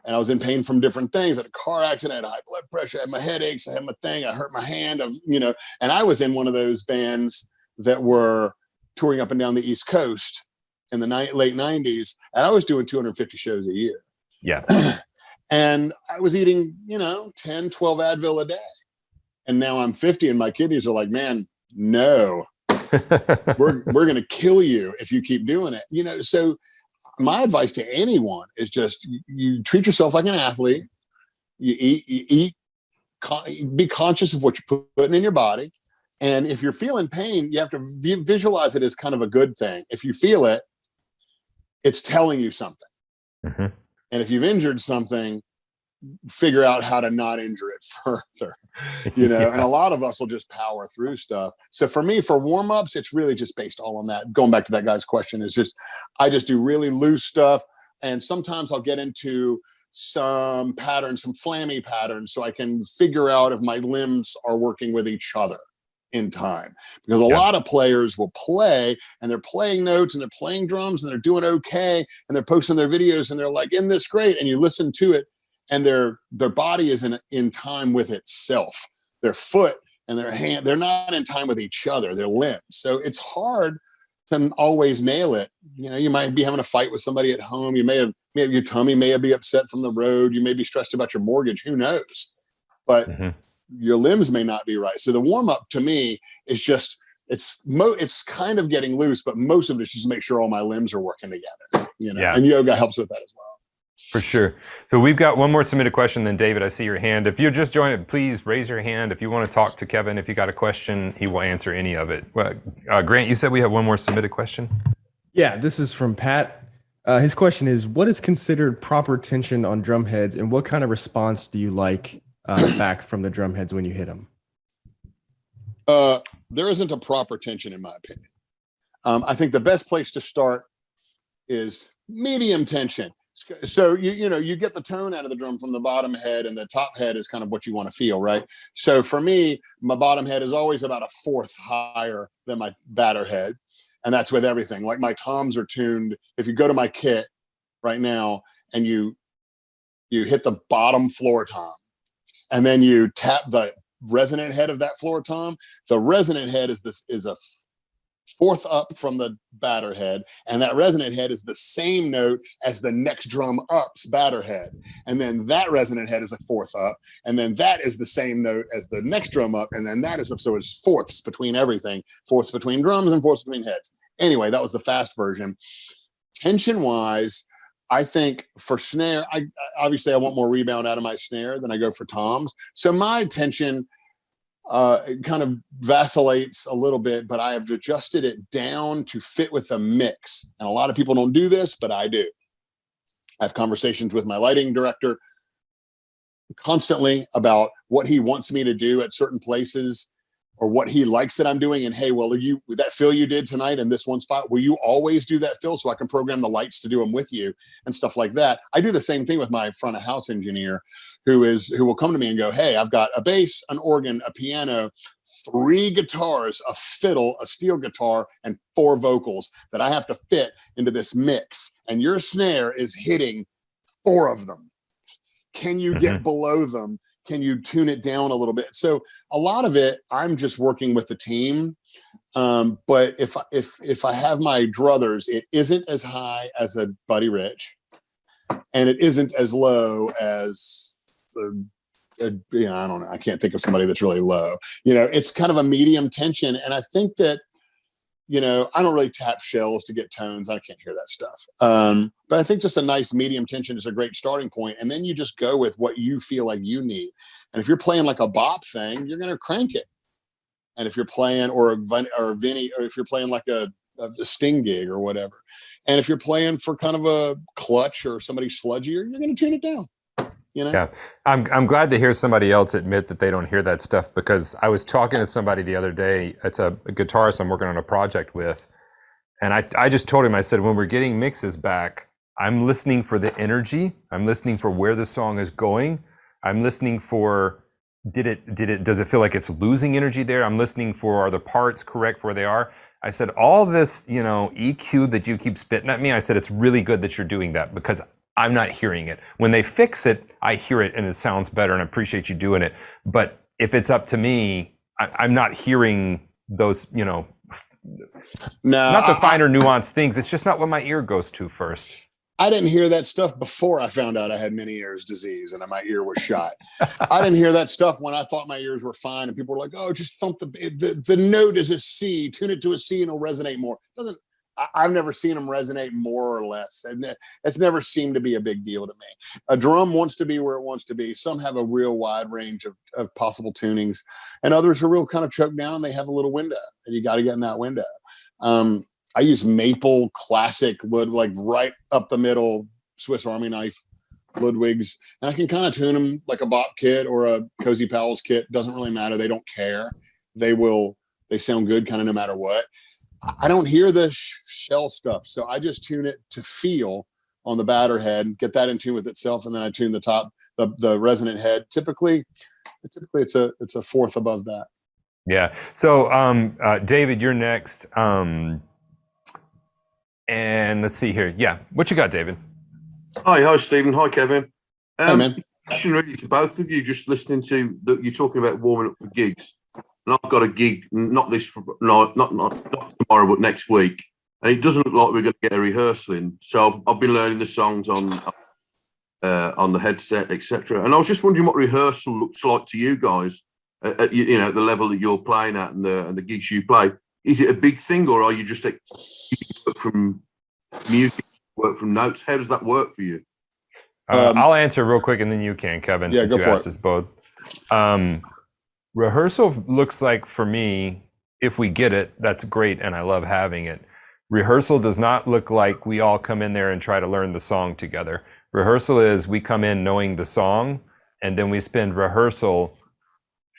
And I was in pain from different things. I had a car accident, I had high blood pressure, I had my headaches, I had my thing, I hurt my hand, and I was in one of those bands that were touring up and down the East Coast in the late 90s, and I was doing 250 shows a year. Yeah. And I was eating, 10, 12 Advil a day. And now I'm 50 and my kidneys are like, man, no, we're going to kill you if you keep doing it. So my advice to anyone is just you treat yourself like an athlete. You eat, be conscious of what you're putting in your body. And if you're feeling pain, you have to visualize it as kind of a good thing. If you feel it, it's telling you something. Mm-hmm. And if you've injured something, figure out how to not injure it further, and a lot of us will just power through stuff. So for me, for warm-ups, it's really just based all on that. Going back to that guy's question, I just do really loose stuff. And sometimes I'll get into some patterns, some flammy patterns, so I can figure out if my limbs are working with each other in time. Because a lot of players will play and they're playing notes and they're playing drums and they're doing okay. And they're posting their videos and they're like, "Isn't this great?" And you listen to it, and their body is in time with itself. Their foot and their hand, they're not in time with each other, their limbs. So it's hard to always nail it. You might be having a fight with somebody at home. You may have your tummy may be upset from the road. You may be stressed about your mortgage. Who knows? But your limbs may not be right. So the warm up to me is just, it's kind of getting loose, but most of it is just to make sure all my limbs are working together, and yoga helps with that as well. For sure. So we've got one more submitted question. Then David, I see your hand. If you're just joining, please raise your hand. If you want to talk to Kevin, if you got a question, he will answer any of it. Grant, you said we have one more submitted question. Yeah, this is from Pat. His question is, what is considered proper tension on drum heads, and what kind of response do you like back from the drum heads when you hit them? There isn't a proper tension, in my opinion. I think the best place to start is medium tension. So you get the tone out of the drum from the bottom head, and the top head is kind of what you want to feel, right? So for me, my bottom head is always about a fourth higher than my batter head, and that's with everything. Like my toms are tuned. If you go to my kit right now and you hit the bottom floor tom, and then you tap the resonant head of that floor tom, the resonant head is a fourth up from the batter head, and that resonant head is the same note as the next drum up's batter head, and then that resonant head is a fourth up, and then that is the same note as the next drum up, and then that is so it's fourths between everything, fourths between drums and fourths between heads. Anyway, that was the fast version. Tension wise, I think for snare, I obviously I want more rebound out of my snare than I go for toms, so my tension it kind of vacillates a little bit, but I have adjusted it down to fit with the mix. And a lot of people don't do this, but I do. I have conversations with my lighting director constantly about what he wants me to do at certain places, or what he likes that I'm doing. And hey, well, that fill you did tonight in this one spot, will you always do that fill so I can program the lights to do them with you and stuff like that? I do the same thing with my front of house engineer who will come to me and go, hey, I've got a bass, an organ, a piano, 3 guitars, a fiddle, a steel guitar, and 4 vocals that I have to fit into this mix. And your snare is hitting 4 of them. Can you get below them? Can you tune it down a little bit? So a lot of it, I'm just working with the team. But if I have my druthers, it isn't as high as a Buddy Rich, and it isn't as low as, I don't know. I can't think of somebody that's really low. It's kind of a medium tension. And I think that, I don't really tap shells to get tones. I can't hear that stuff. But I think just a nice medium tension is a great starting point. And then you just go with what you feel like you need. And if you're playing like a bop thing, you're going to crank it. And if you're playing or Vinny, or if you're playing like a Sting gig or whatever, and if you're playing for kind of a clutch or somebody sludgier, you're going to tune it down. Yeah, I'm glad to hear somebody else admit that they don't hear that stuff, because I was talking to somebody the other day. It's a guitarist I'm working on a project with, and I just told him, I said, when we're getting mixes back, I'm listening for the energy. I'm listening for where the song is going. I'm listening for does it feel like it's losing energy there? I'm listening for, are the parts correct where they are? I said, all this, EQ that you keep spitting at me, I said, it's really good that you're doing that, because I'm not hearing it. When they fix it, I hear it and it sounds better, and I appreciate you doing it. But if it's up to me, I'm not hearing those, not the finer nuanced things. It's just not what my ear goes to first. I didn't hear that stuff before I found out I had many ears disease and my ear was shot. I didn't hear that stuff when I thought my ears were fine, and people were like, oh, just thump the note is a C, tune it to a C and it'll resonate more. I've never seen them resonate more or less. It's never seemed to be a big deal to me. A drum wants to be where it wants to be. Some have a real wide range of possible tunings, and others are real kind of choked down. They have a little window, and you got to get in that window. I use maple classic wood, like right up the middle, Swiss Army knife Ludwigs, and I can kind of tune them like a bop kit or a Cozy Powell's kit. Doesn't really matter. They don't care. They sound good kind of no matter what. I don't hear the shell stuff, so I just tune it to feel on the batter head, get that in tune with itself, and then I tune the top, the resonant head. Typically it's a fourth above that. Yeah. So David, you're next. And let's see here. Yeah, what you got, David? Hi, Stephen. Hi, Kevin. Hey, man. Question really to both of you. Just listening to you're talking about warming up for gigs. And I've got a gig, not tomorrow, but next week. And it doesn't look like we're going to get a rehearsal in. So I've been learning the songs on the headset, etc. And I was just wondering what rehearsal looks like to you guys at the level that you're playing at and the gigs you play. Is it a big thing, or are you just work from music, work from notes? How does that work for you? I'll answer real quick, and then you can, Kevin, since you asked us both. Rehearsal looks like, for me, if we get it, that's great, and I love having it. Rehearsal does not look like we all come in there and try to learn the song together. Rehearsal is we come in knowing the song, and then we spend rehearsal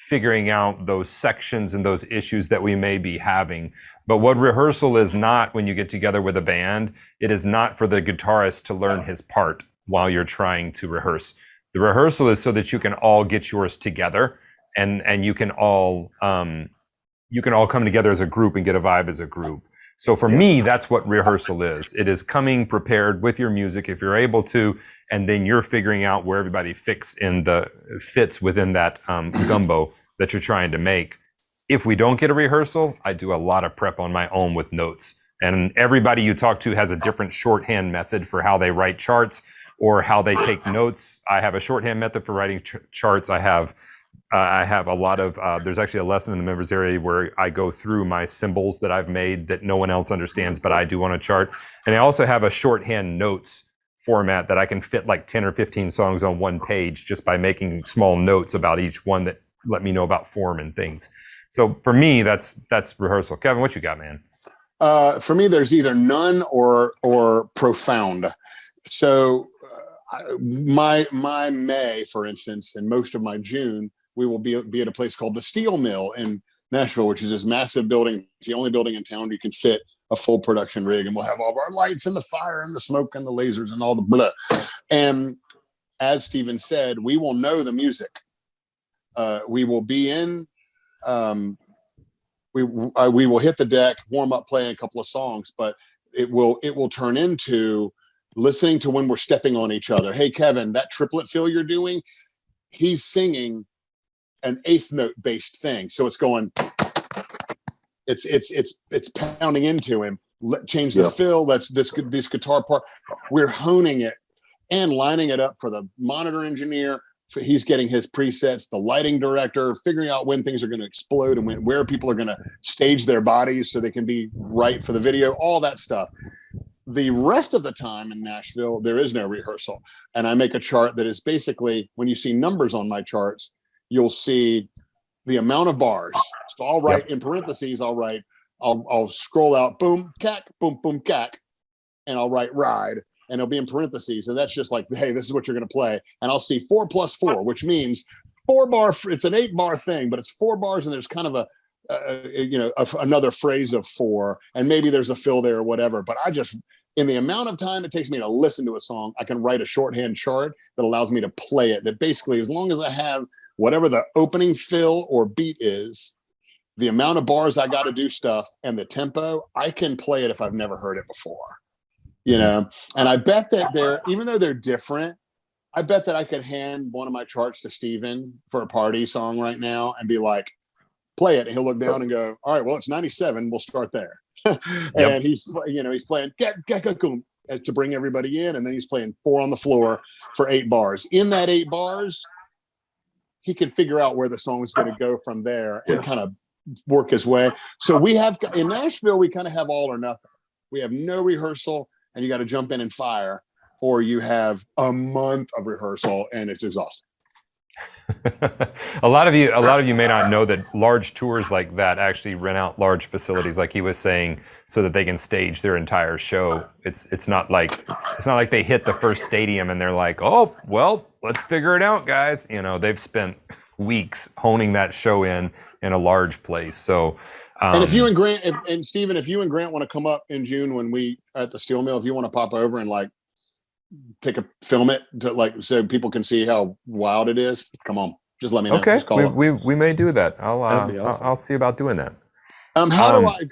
figuring out those sections and those issues that we may be having. But what rehearsal is not, when you get together with a band, it is not for the guitarist to learn his part while you're trying to rehearse. The rehearsal is so that you can all get yours together, and you can all come together as a group and get a vibe as a group. So for me, that's what rehearsal is. It is coming prepared with your music, if you're able to, and then you're figuring out where everybody fits within that gumbo that you're trying to make. If we don't get a rehearsal, I do a lot of prep on my own with notes. And everybody you talk to has a different shorthand method for how they write charts or how they take notes. I have a shorthand method for writing charts. I have a lot of, there's actually a lesson in the members area where I go through my symbols that I've made that no one else understands, but I do on a chart. And I also have a shorthand notes format that I can fit like 10 or 15 songs on one page just by making small notes about each one that let me know about form and things. So for me, that's rehearsal. Kevin, what you got, man? For me, there's either none or profound. So my May, for instance, and most of my June, we will be at a place called the Steel Mill in Nashville, which is this massive building. It's the only building in town you can fit a full production rig, and we'll have all of our lights and the fire and the smoke and the lasers and all the blah. And as Steven said, we will know the music. We will be in. We will hit the deck, warm up, playing a couple of songs, but it will turn into listening to when we're stepping on each other. Hey, Kevin, that triplet fill you're doing, he's singing an eighth note based thing, so it's going. It's pounding into him. Change the fill. That's this guitar part. We're honing it and lining it up for the monitor engineer. He's getting his presets, the lighting director, figuring out when things are going to explode and where people are going to stage their bodies so they can be right for the video, all that stuff. The rest of the time in Nashville, there is no rehearsal. And I make a chart that is basically, when you see numbers on my charts, you'll see the amount of bars. So I'll write in parentheses, I'll scroll out, boom, cack, boom, boom, cack, and I'll write ride. And it'll be in parentheses. And that's just like, hey, this is what you're going to play. And I'll see 4 + 4, which means 4 bar. It's an 8 bar thing, but it's 4 bars. And there's kind of another phrase of 4. And maybe there's a fill there or whatever. But in the amount of time it takes me to listen to a song, I can write a shorthand chart that allows me to play it. That basically, as long as I have whatever the opening fill or beat is, the amount of bars I got to do stuff and the tempo, I can play it if I've never heard it before. And I bet that even though they're different, I bet that I could hand one of my charts to Steven for a party song right now and be like, play it. And he'll look down and go, all right, well, it's 97. We'll start there. And he's playing to bring everybody in. And then he's playing 4 on the floor for 8 bars. In that 8 bars, he can figure out where the song is going to go from there and kind of work his way. So in Nashville, we kind of have all or nothing. We have no rehearsal, and you got to jump in and fire, or you have a month of rehearsal and it's exhausting. a lot of you may not know that large tours like that actually rent out large facilities, like he was saying, so that they can stage their entire show. It's not like they hit the first stadium and they're like, oh, well, let's figure it out, guys. They've spent weeks honing that show in a large place. So and if you and Grant and Steven, if you and Grant want to come up in June when we at the Steel Mill, if you want to pop over and like film it to like so people can see how wild it is, come on, just let me know. Okay, we may do that. I'll see about doing that.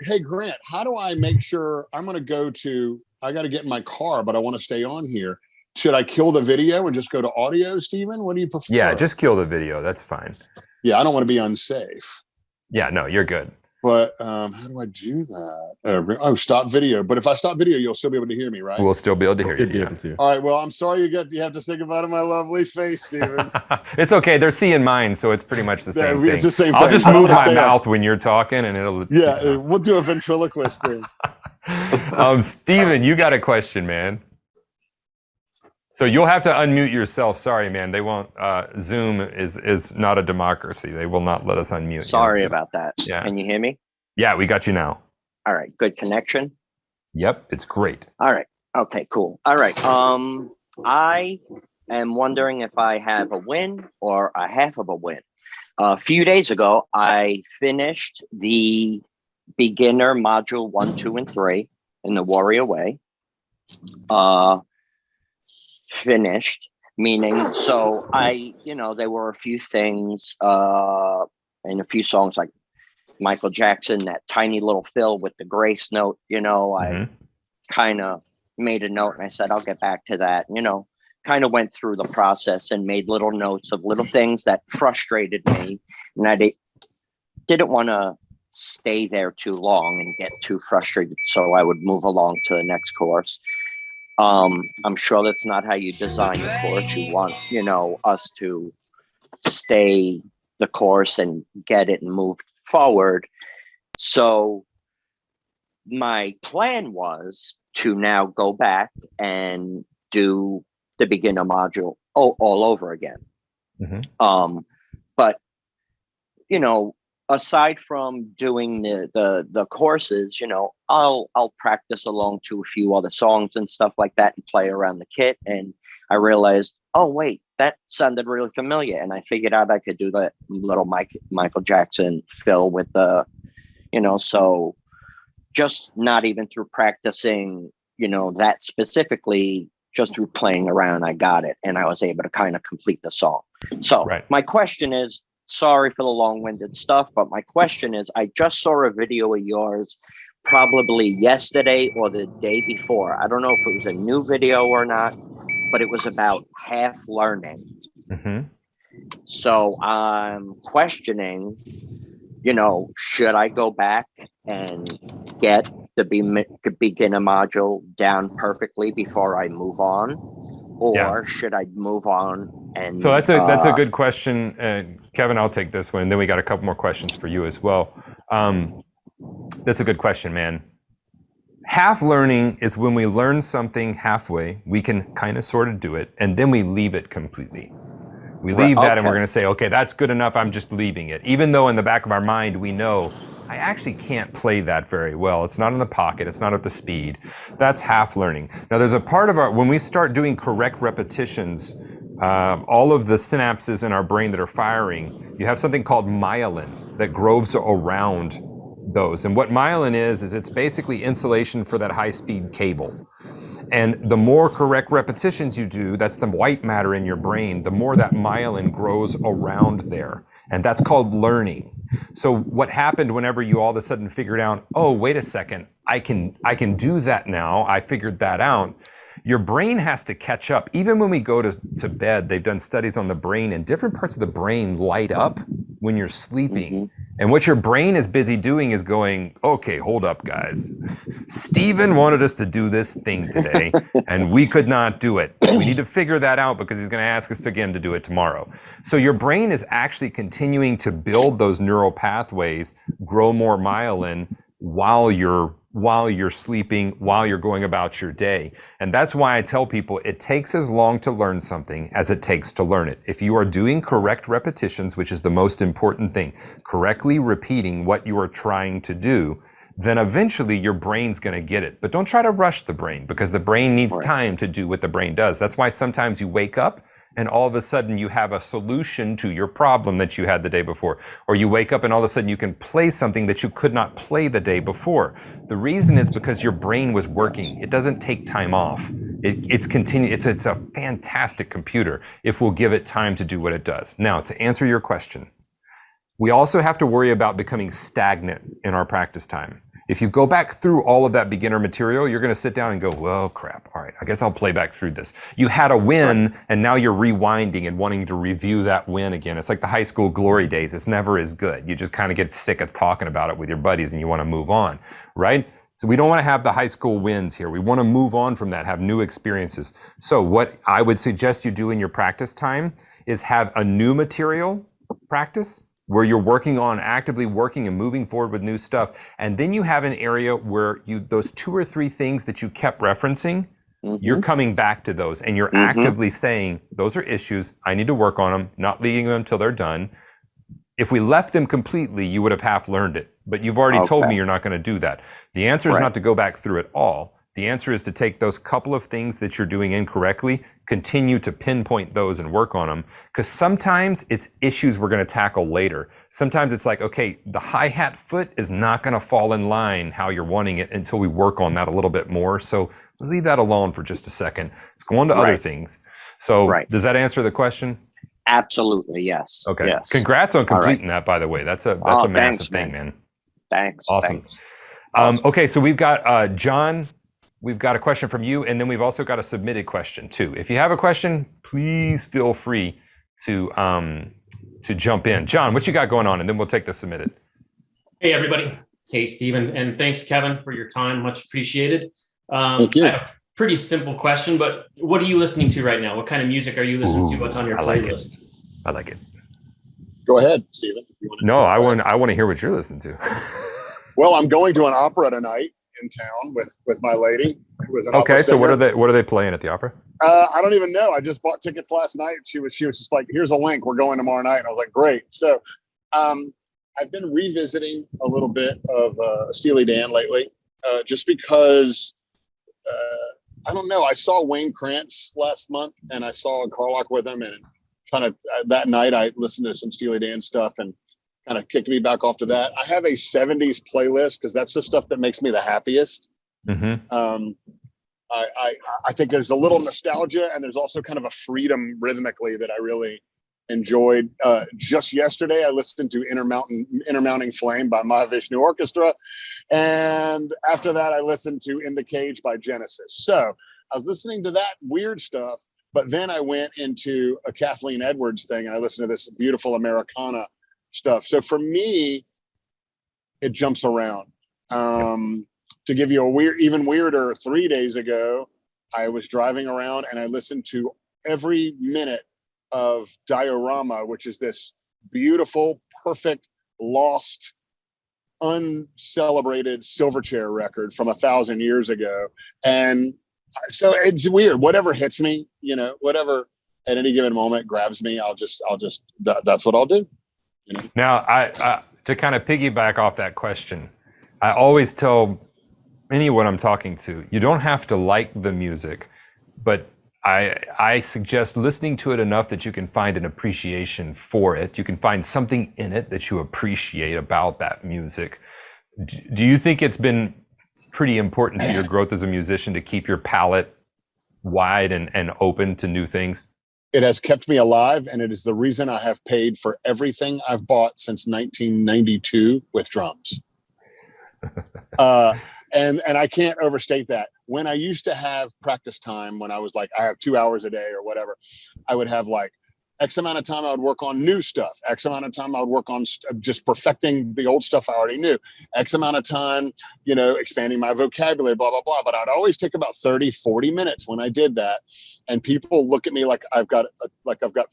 Hey Grant, how do I make sure I got to get in my car, but I want to stay on here. Should I kill the video and just go to audio, Steven? What do you prefer? Yeah, just kill the video. That's fine. Yeah, I don't want to be unsafe. Yeah, no, you're good. But how do I do that? Stop video. But if I stop video, you'll still be able to hear me, right? We'll still be able to hear you. Yeah. All right. Well, I'm sorry you have to say goodbye to my lovely face, Steven. It's okay. They're seeing mine, so it's pretty much the same thing. It's the same thing. I'll just move my mouth when you're talking, and it'll. Yeah, we'll do a ventriloquist thing. Steven, you got a question, man. So you'll have to unmute yourself. Sorry, man. They won't. Zoom is not a democracy. They will not let us unmute. Sorry about that. Yeah. Can you hear me? Yeah, we got you now. All right. Good connection. Yep, it's great. All right. Okay, cool. All right. I am wondering if I have a win or a half of a win. A few days ago, I finished the beginner module 1, 2, and 3 in the Warrior Way. Finished, meaning, so there were a few things and a few songs like Michael Jackson, that tiny little fill with the grace note, I kind of made a note and I said, I'll get back to that, kind of went through the process and made little notes of little things that frustrated me and I didn't want to stay there too long and get too frustrated, so I would move along to the next course. I'm sure that's not how you design a course. You want, us to stay the course and get it and move forward. So my plan was to now go back and do the beginner module all over again. But aside from doing the courses, I'll practice along to a few other songs and stuff like that and play around the kit. And I realized, oh wait, that sounded really familiar. And I figured out I could do that little Michael Jackson fill with the, so just not even through practicing, that specifically, just through playing around, I got it. And I was able to kind of complete the song. So My question is, sorry for the long-winded stuff, but my question is, I just saw a video of yours probably yesterday or the day before. I don't know if it was a new video or not, but it was about half learning. So I'm questioning, should I go back and get the beginner module down perfectly before I move on? Or should I move on? And so that's a good question, Kevin. I'll take this one, and then we got a couple more questions for you as well. That's a good question, man. Half learning is when we learn something halfway, we can kind of sort of do it, and then we leave it completely. We leave that, and we're going to say, okay, that's good enough. I'm just leaving it, even though in the back of our mind we know I actually can't play that very well. It's not in the pocket. It's not up to speed. That's half learning. Now, there's a part of when we start doing correct repetitions, all of the synapses in our brain that are firing, you have something called myelin that grows around those. And what myelin is it's basically insulation for that high-speed cable. And the more correct repetitions you do, that's the white matter in your brain, the more that myelin grows around there. And that's called learning. So what happened whenever you all of a sudden figured out, oh, wait a second, I can do that now. I figured that out. Your brain has to catch up. Even when we go to bed, they've done studies on the brain, and different parts of the brain light up when you're sleeping. And what your brain is busy doing is going, okay, hold up, guys. Steven wanted us to do this thing today, and we could not do it. We need to figure that out because he's going to ask us again to do it tomorrow. So your brain is actually continuing to build those neural pathways, grow more myelin while you're sleeping, while you're going about your day. And that's why I tell people it takes as long to learn something as it takes to learn it. If you are doing correct repetitions, which is the most important thing, correctly repeating what you are trying to do, then eventually your brain's going to get it. But don't try to rush the brain, because the brain needs time to do what the brain does. That's why sometimes you wake up and all of a sudden you have a solution to your problem that you had the day before. Or you wake up and all of a sudden you can play something that you could not play the day before. The reason is because your brain was working. It doesn't take time off. It's a fantastic computer if we'll give it time to do what it does. Now, to answer your question, we also have to worry about becoming stagnant in our practice time. If you go back through all of that beginner material, you're going to sit down and go, well, crap. All right, I guess I'll play back through this. You had a win, and now you're rewinding and wanting to review that win again. It's like the high school glory days. It's never as good. You just kind of get sick of talking about it with your buddies, and you want to move on, right? So we don't want to have the high school wins here. We want to move on from that, have new experiences. So what I would suggest you do in your practice time is have a new material practice, where you're actively working and moving forward with new stuff. And then you have an area where those 2 or 3 things that you kept referencing, you're coming back to those and you're actively saying, those are issues, I need to work on them, not leaving them until they're done. If we left them completely, you would have half learned it, but you've already told me you're not going to do that. The answer is not to go back through it all. The answer is to take those couple of things that you're doing incorrectly, continue to pinpoint those and work on them. Because sometimes it's issues we're going to tackle later. Sometimes it's like, okay, the hi-hat foot is not going to fall in line how you're wanting it until we work on that a little bit more. So let's leave that alone for just a second. Let's go on to other things. So does that answer the question? Absolutely, yes. Okay. Yes. Congrats on completing that, by the way. That's a massive thing, man. Thanks. Awesome. Thanks. Okay, so we've got John. We've got a question from you, and then we've also got a submitted question too. If you have a question, please feel free to jump in. John, what you got going on? And then we'll take the submitted. Hey, everybody. Hey, Stephen. And thanks, Kevin, for your time. Much appreciated. Thank you. I have a pretty simple question, but what are you listening to right now? What kind of music are you listening to? What's on your playlist? I like it. Go ahead, Stephen. No, I want to hear what you're listening to. Well, I'm going to an opera tonight in town with my lady, who is an opera Okay, so singer. what are they playing at the opera? I don't even know. I just bought tickets last night. She was just like, "Here's a link. We're going tomorrow night." And I was like, "Great." So, I've been revisiting a little bit of Steely Dan lately, just because I don't know. I saw Wayne Krantz last month, and I saw Carlock with him, and kind of that night I listened to some Steely Dan stuff and kind of kicked me back off to that. I have a 70s playlist because that's the stuff that makes me the happiest. Mm-hmm. I think there's a little nostalgia, and there's also kind of a freedom rhythmically that I really enjoyed. Just yesterday, I listened to Intermounting Flame by Mahavishnu Orchestra, and after that, I listened to In the Cage by Genesis. So I was listening to that weird stuff, but then I went into a Kathleen Edwards thing, and I listened to this beautiful Americana stuff. So for me, it jumps around. To give you a even weirder, 3 days ago, I was driving around and I listened to every minute of Diorama, which is this beautiful, perfect, lost, uncelebrated Silverchair record from 1,000 years ago. And so it's weird. Whatever hits me, whatever at any given moment grabs me, that's what I'll do. Now, I to kind of piggyback off that question, I always tell anyone I'm talking to, you don't have to like the music, but I suggest listening to it enough that you can find an appreciation for it. You can find something in it that you appreciate about that music. Do you think it's been pretty important to your growth as a musician to keep your palette wide and open to new things? It has kept me alive, and it is the reason I have paid for everything I've bought since 1992 with drums. And I can't overstate that. When I used to have practice time, when I was like, I have 2 hours a day or whatever, I would have like X amount of time I would work on new stuff. X amount of time I would work on just perfecting the old stuff I already knew. X amount of time, expanding my vocabulary, blah, blah, blah. But I'd always take about 30, 40 minutes when I did that. And people look at me like I've got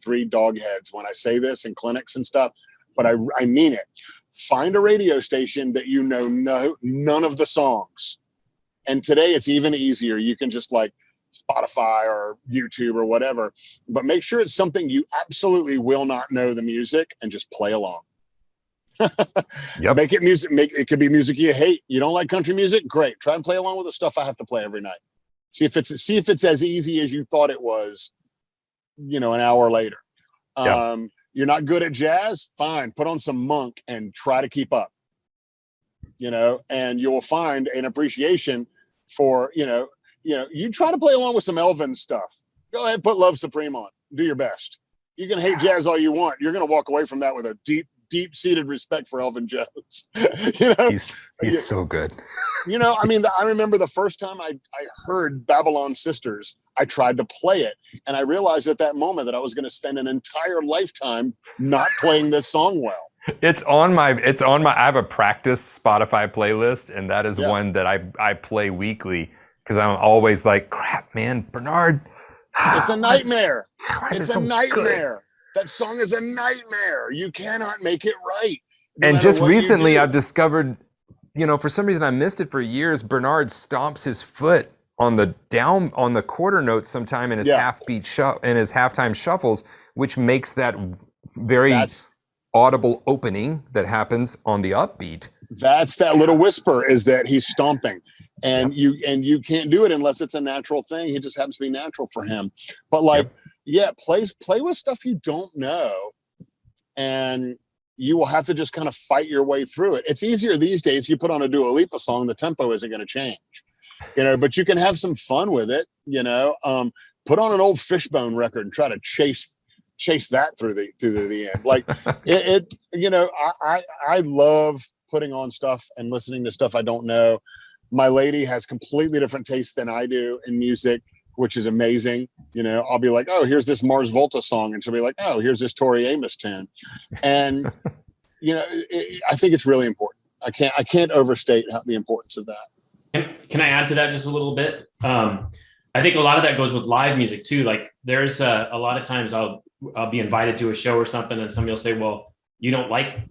3 dog heads when I say this in clinics and stuff, but I mean it. Find a radio station that none of the songs. And today it's even easier. You can just like Spotify or YouTube or whatever, but make sure it's something you absolutely will not know the music and just play along. Yep. Make it music. It could be music you hate. You don't like country music? Great. Try and play along with the stuff I have to play every night. See if it's as easy as you thought it was, an hour later. Yeah. You're not good at jazz? Fine. Put on some Monk and try to keep up, and you'll find an appreciation for, you try to play along with some Elvin stuff. Go ahead, put Love Supreme on. Do your best. You can hate jazz all you want. You're going to walk away from that with a deep-seated respect for Elvin Jones. He's so good. I remember the first time I heard Babylon Sisters, I tried to play it, and I realized at that moment that I was going to spend an entire lifetime not playing this song well. It's on my I have a practice Spotify playlist, and that is one that I play weekly because I'm always like, crap, man, Bernard. It's a nightmare. It's a nightmare. That song is a nightmare. You cannot make it right. And just recently I've discovered, for some reason I missed it for years. Bernard stomps his foot on the quarter notes sometime in his his halftime shuffles, which makes that very audible opening that happens on the upbeat. That's that little whisper is that he's stomping, and you can't do it unless it's a natural thing. It just happens to be natural for him. But play with stuff you don't know, and you will have to just kind of fight your way through it. It's easier these days. You put on a Dua Lipa song, the tempo isn't going to change. But you can have some fun with it, put on an old Fishbone record and try to chase that through the end. Like I love putting on stuff and listening to stuff I don't know. My lady has completely different tastes than I do in music, which is amazing. I'll be like, oh, here's this Mars Volta song. And she'll be like, oh, here's this Tori Amos tune. And, I think it's really important. I can't overstate the importance of that. Can I add to that just a little bit? I think a lot of that goes with live music too. Like there's a lot of times I'll be invited to a show or something, and somebody will say, well, you don't like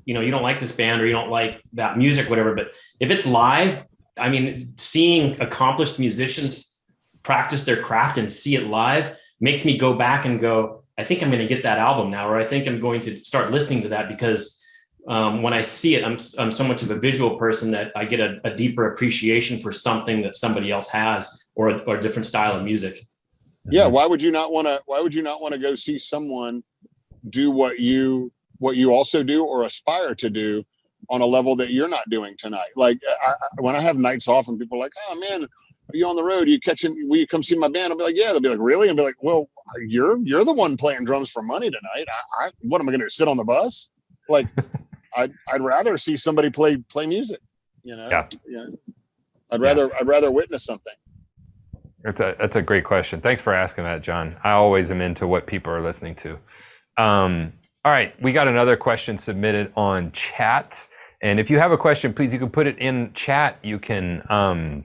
this band, or you don't like that music, whatever. But if it's live, I mean, seeing accomplished musicians practice their craft and see it live makes me go back and go, I think I'm going to get that album now, or I think I'm going to start listening to that, because when I see it, I'm so much of a visual person that I get a deeper appreciation for something that somebody else has, or a different style of music. Yeah. Why would you not want to go see someone do what you also do or aspire to do on a level that you're not doing tonight? Like when I have nights off and people are like, oh man, are you on the road? Will you come see my band? I'll be like, yeah. They'll be like, really? I'll be like, well, you're the one playing drums for money tonight. What am I going to do? Sit on the bus? Like, I'd rather see somebody play music, you know? Yeah. I'd rather witness something. That's a great question. Thanks for asking that, John. I always am into what people are listening to. All right, we got another question submitted on chat. And if you have a question, please, you can put it in chat. You can,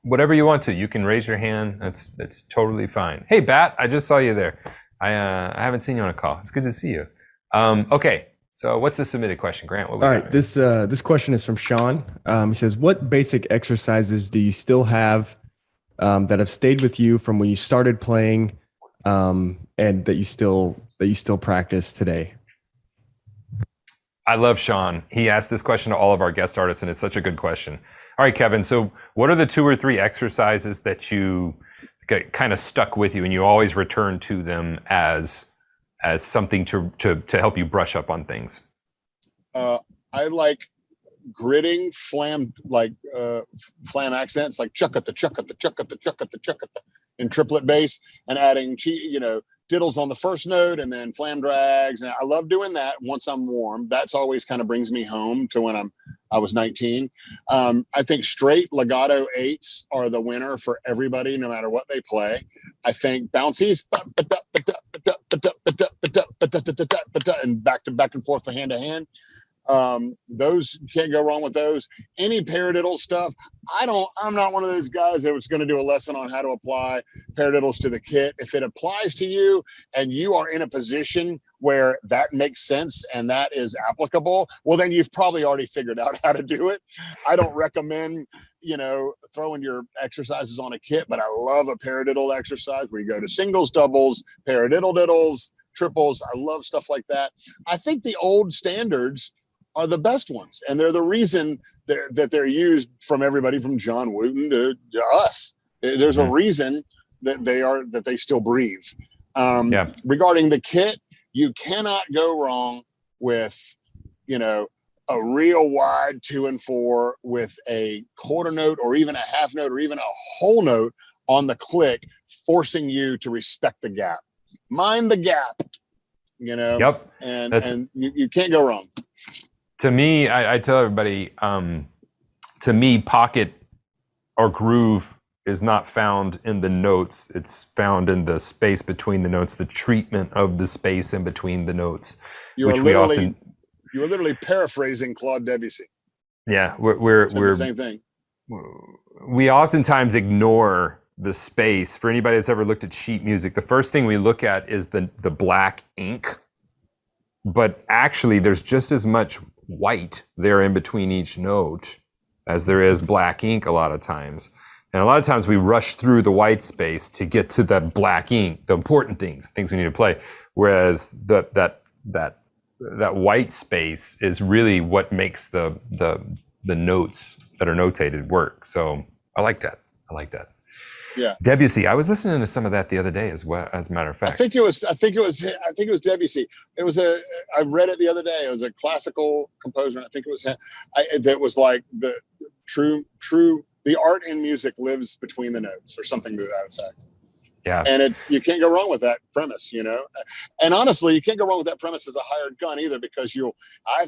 whatever you want to. You can raise your hand. That's totally fine. Hey, Bat, I just saw you there. I haven't seen you on a call. It's good to see you. Okay, so what's the submitted question, Grant? All right, this question is from Sean. He says, what basic exercises do you still have that have stayed with you from when you started playing, and that you still practice today? I love Sean. He asked this question to all of our guest artists, and it's such a good question. All right, Kevin. So what are the 2 or 3 exercises that you get kind of stuck with you and you always return to them as something to help you brush up on things? I like gritting flam accents, like chuckata, chuckata, chuckata, chuckata, chuckata in triplet bass, and adding diddles on the first note and then flam drags. And I love doing that once I'm warm. That's always kind of brings me home to when I was 19. I think straight legato 8s are the winner for everybody, no matter what they play. I think bouncies and back and forth, hand to hand. Those, you can't go wrong with those. Any paradiddle stuff, I'm not one of those guys that was going to do a lesson on how to apply paradiddles to the kit. If it applies to you and you are in a position where that makes sense and that is applicable, well, then you've probably already figured out how to do it. I don't recommend, throwing your exercises on a kit, but I love a paradiddle exercise where you go to singles, doubles, paradiddle diddles, triples. I love stuff like that. I think the old standards are the best ones, and they're the reason that they're used from everybody from John Wooten to us. There's a reason that they still breathe. Regarding the kit, you cannot go wrong with a real wide 2 and 4 with a quarter note or even a half note or even a whole note on the click, forcing you to respect the gap. Mind the gap, Yep. And you can't go wrong. To me, I tell everybody, to me, pocket or groove is not found in the notes. It's found in the space between the notes, the treatment of the space in between the notes. You are literally paraphrasing Claude Debussy. Yeah, we're the same thing. We oftentimes ignore the space. For anybody that's ever looked at sheet music, the first thing we look at is the black ink. But actually, there's just as much white there in between each note as there is black ink a lot of times. And a lot of times we rush through the white space to get to that black ink, the important things we need to play. Whereas that white space is really what makes the notes that are notated work. So I like that. Yeah. Debussy. I was listening to some of that the other day as well, as a matter of fact. I think it was Debussy. I read it the other day. It was a classical composer. I think it was him. That was like the true, the art in music lives between the notes or something to that effect. Yeah. And you can't go wrong with that premise, and honestly, you can't go wrong with that premise as a hired gun either, because I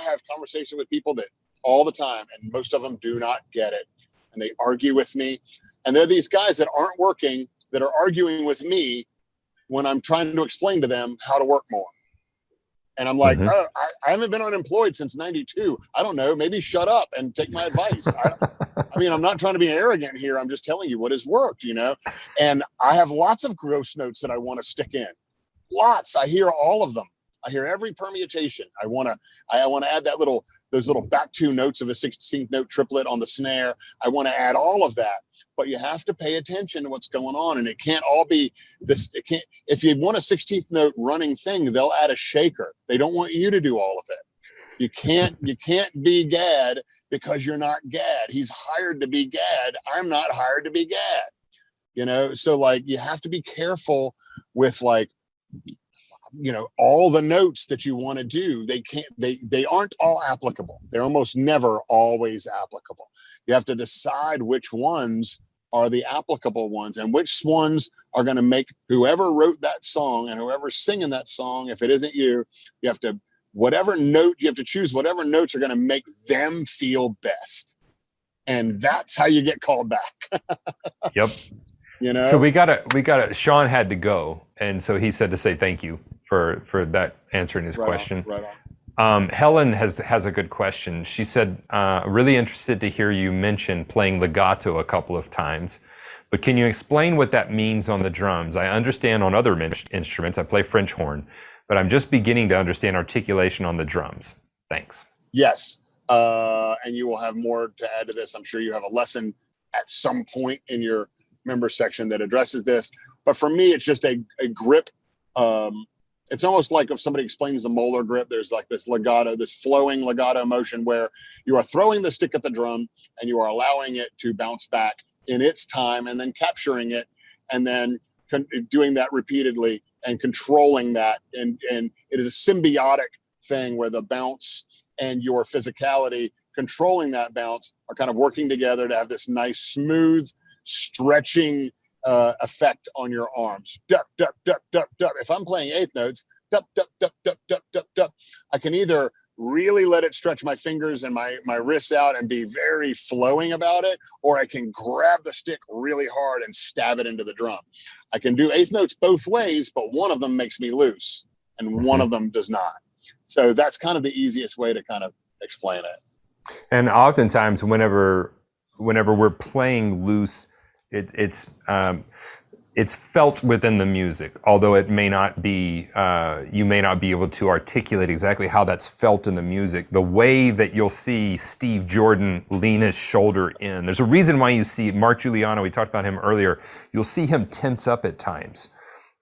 have conversations with people that all the time, and most of them do not get it. And they argue with me. And they're these guys that aren't working, that are arguing with me when I'm trying to explain to them how to work more. And I'm like, oh, I haven't been unemployed since 92. I don't know. Maybe shut up and take my advice. I mean, I'm not trying to be arrogant here. I'm just telling you what has worked, you know? And I have lots of gross notes that I want to stick in. Lots. I hear all of them. I hear every permutation. I want to add those little back two notes of a 16th note triplet on the snare. I want to add all of that. But you have to pay attention to what's going on, and it can't all be this. It can't. If you want a 16th note running thing, they'll add a shaker. They don't want you to do all of it. You can't be Gad because you're not Gad. He's hired to be Gad. I'm not hired to be Gad. You know, so like you have to be careful with like, you know, all the notes that you want to do. They aren't all applicable. They're almost never always applicable. You have to decide which ones are the applicable ones and which ones are going to make whoever wrote that song and whoever's singing that song. If it isn't you, you have to, you have to choose whatever notes are going to make them feel best. And that's how you get called back. Yep. You know, so we gotta, Sean had to go. And so he said to say thank you for that answering his question. Right on. Helen has a good question. She said, really interested to hear you mention playing legato a couple of times, but can you explain what that means on the drums? I understand on other instruments, I play French horn, but I'm just beginning to understand articulation on the drums. Thanks. Yes. And you will have more to add to this. I'm sure you have a lesson at some point in your member section that addresses this. But for me, it's just a grip. It's almost like if somebody explains the molar grip, there's like this legato, this flowing legato motion where you are throwing the stick at the drum and you are allowing it to bounce back in its time and then capturing it and then doing that repeatedly and controlling that. And it is a symbiotic thing where the bounce and your physicality controlling that bounce are kind of working together to have this nice, smooth, stretching effect on your arms. Dup, dup, dup, dup, dup. If I'm playing eighth notes, dup, dup, dup, dup, dup, dup, dup, I can either really let it stretch my fingers and my wrists out and be very flowing about it, or I can grab the stick really hard and stab it into the drum. I can do eighth notes both ways, but one of them makes me loose and one of them does not. So that's kind of the easiest way to kind of explain it. And oftentimes whenever we're playing loose, it's felt within the music, although it may not be, you may not be able to articulate exactly how that's felt in the music. The way that you'll see Steve Jordan lean his shoulder in, there's a reason why you see Mark Giuliano, we talked about him earlier, you'll see him tense up at times.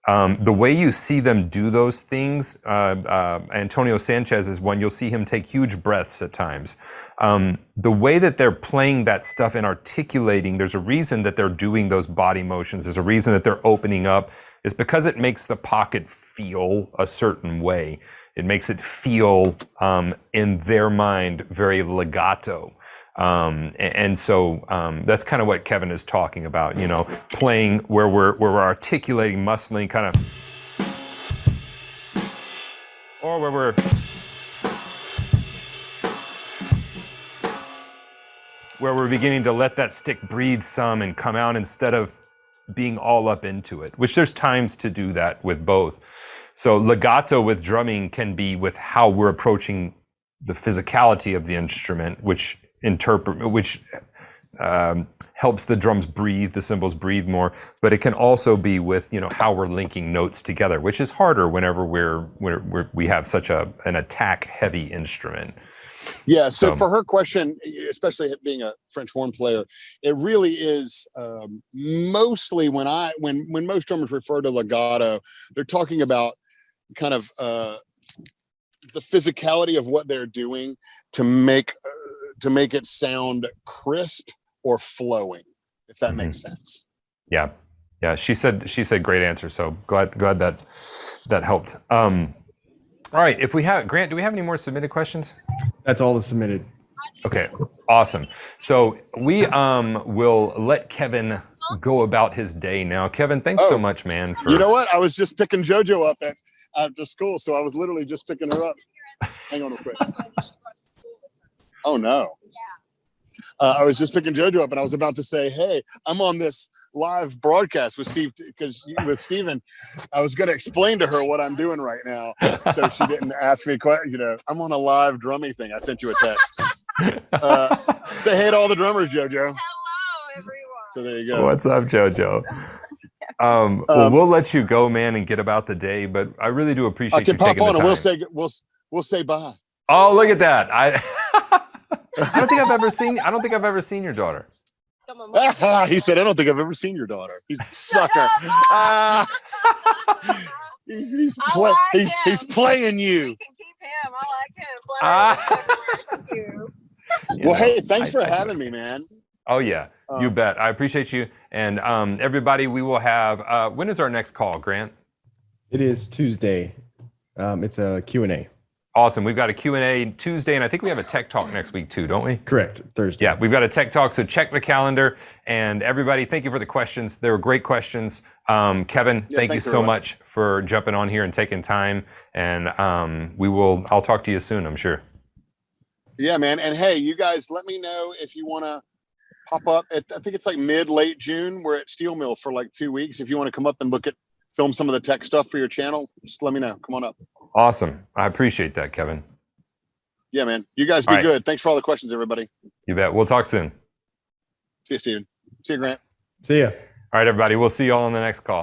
The way you see them do those things, Antonio Sanchez is one, you'll see him take huge breaths at times. The way that they're playing that stuff and articulating, there's a reason that they're doing those body motions. There's a reason that they're opening up. It's because it makes the pocket feel a certain way. It makes it feel, in their mind, very legato. And so that's kind of what Kevin is talking about, you know, playing where we're articulating, muscling, kind of, or where we're beginning to let that stick breathe some and come out instead of being all up into it, which there's times to do that with both. So legato with drumming can be with how we're approaching the physicality of the instrument, which helps the drums breathe, the cymbals breathe more, but it can also be with, you know, how we're linking notes together, which is harder whenever we have such an attack heavy instrument. Yeah. So for her question, especially being a French horn player, it really is mostly when most drummers refer to legato, they're talking about kind of the physicality of what they're doing to make it sound crisp or flowing, if that makes sense. Yeah. She said great answer. So glad that helped. All right. If we have, Grant, do we have any more submitted questions? That's all the submitted. Okay. Awesome. So we will let Kevin go about his day now. Kevin, thanks so much, man. You know what? I was just picking JoJo up after school, so I was literally just picking her up. Hang on real quick. Oh no. I was just picking JoJo up, and I was about to say, "Hey, I'm on this live broadcast with Steve because with Steven, I was going to explain to her what I'm doing right now, so she didn't ask me. I'm on a live drumming thing. I sent you a text. Say hey to all the drummers, JoJo. Hello, everyone. So there you go. What's up, JoJo? Well, we'll let you go, man, and get about the day. But I really do appreciate I can you pop taking on the and time. we'll say bye. Oh, look at that! I don't think I've ever seen your daughter. Come on, Mom. He said, "I don't think I've ever seen your daughter." He's a sucker. He's playing you. We can keep him. I like him. Thank you. Well, hey, thanks for having me, man. Oh yeah, you bet. I appreciate you. And everybody, we will have. When is our next call, Grant? It is Tuesday. It's a Q&A. Awesome. We've got a Q&A Tuesday, and I think we have a Tech Talk next week too, don't we? Correct. Thursday. Yeah, we've got a Tech Talk, so check the calendar. And everybody, thank you for the questions. They were great questions. Kevin, thank you so much for jumping on here and taking time. And I'll talk to you soon, I'm sure. Yeah, man. And hey, you guys, let me know if you want to pop up. I think it's like late June. We're at Steel Mill for like 2 weeks. If you want to come up and film some of the tech stuff for your channel, just let me know. Come on up. Awesome. I appreciate that, Kevin. Yeah, man. You guys be good. Thanks for all the questions, everybody. You bet. We'll talk soon. See you, Steven. See you, Grant. See ya. All right, everybody. We'll see you all on the next call.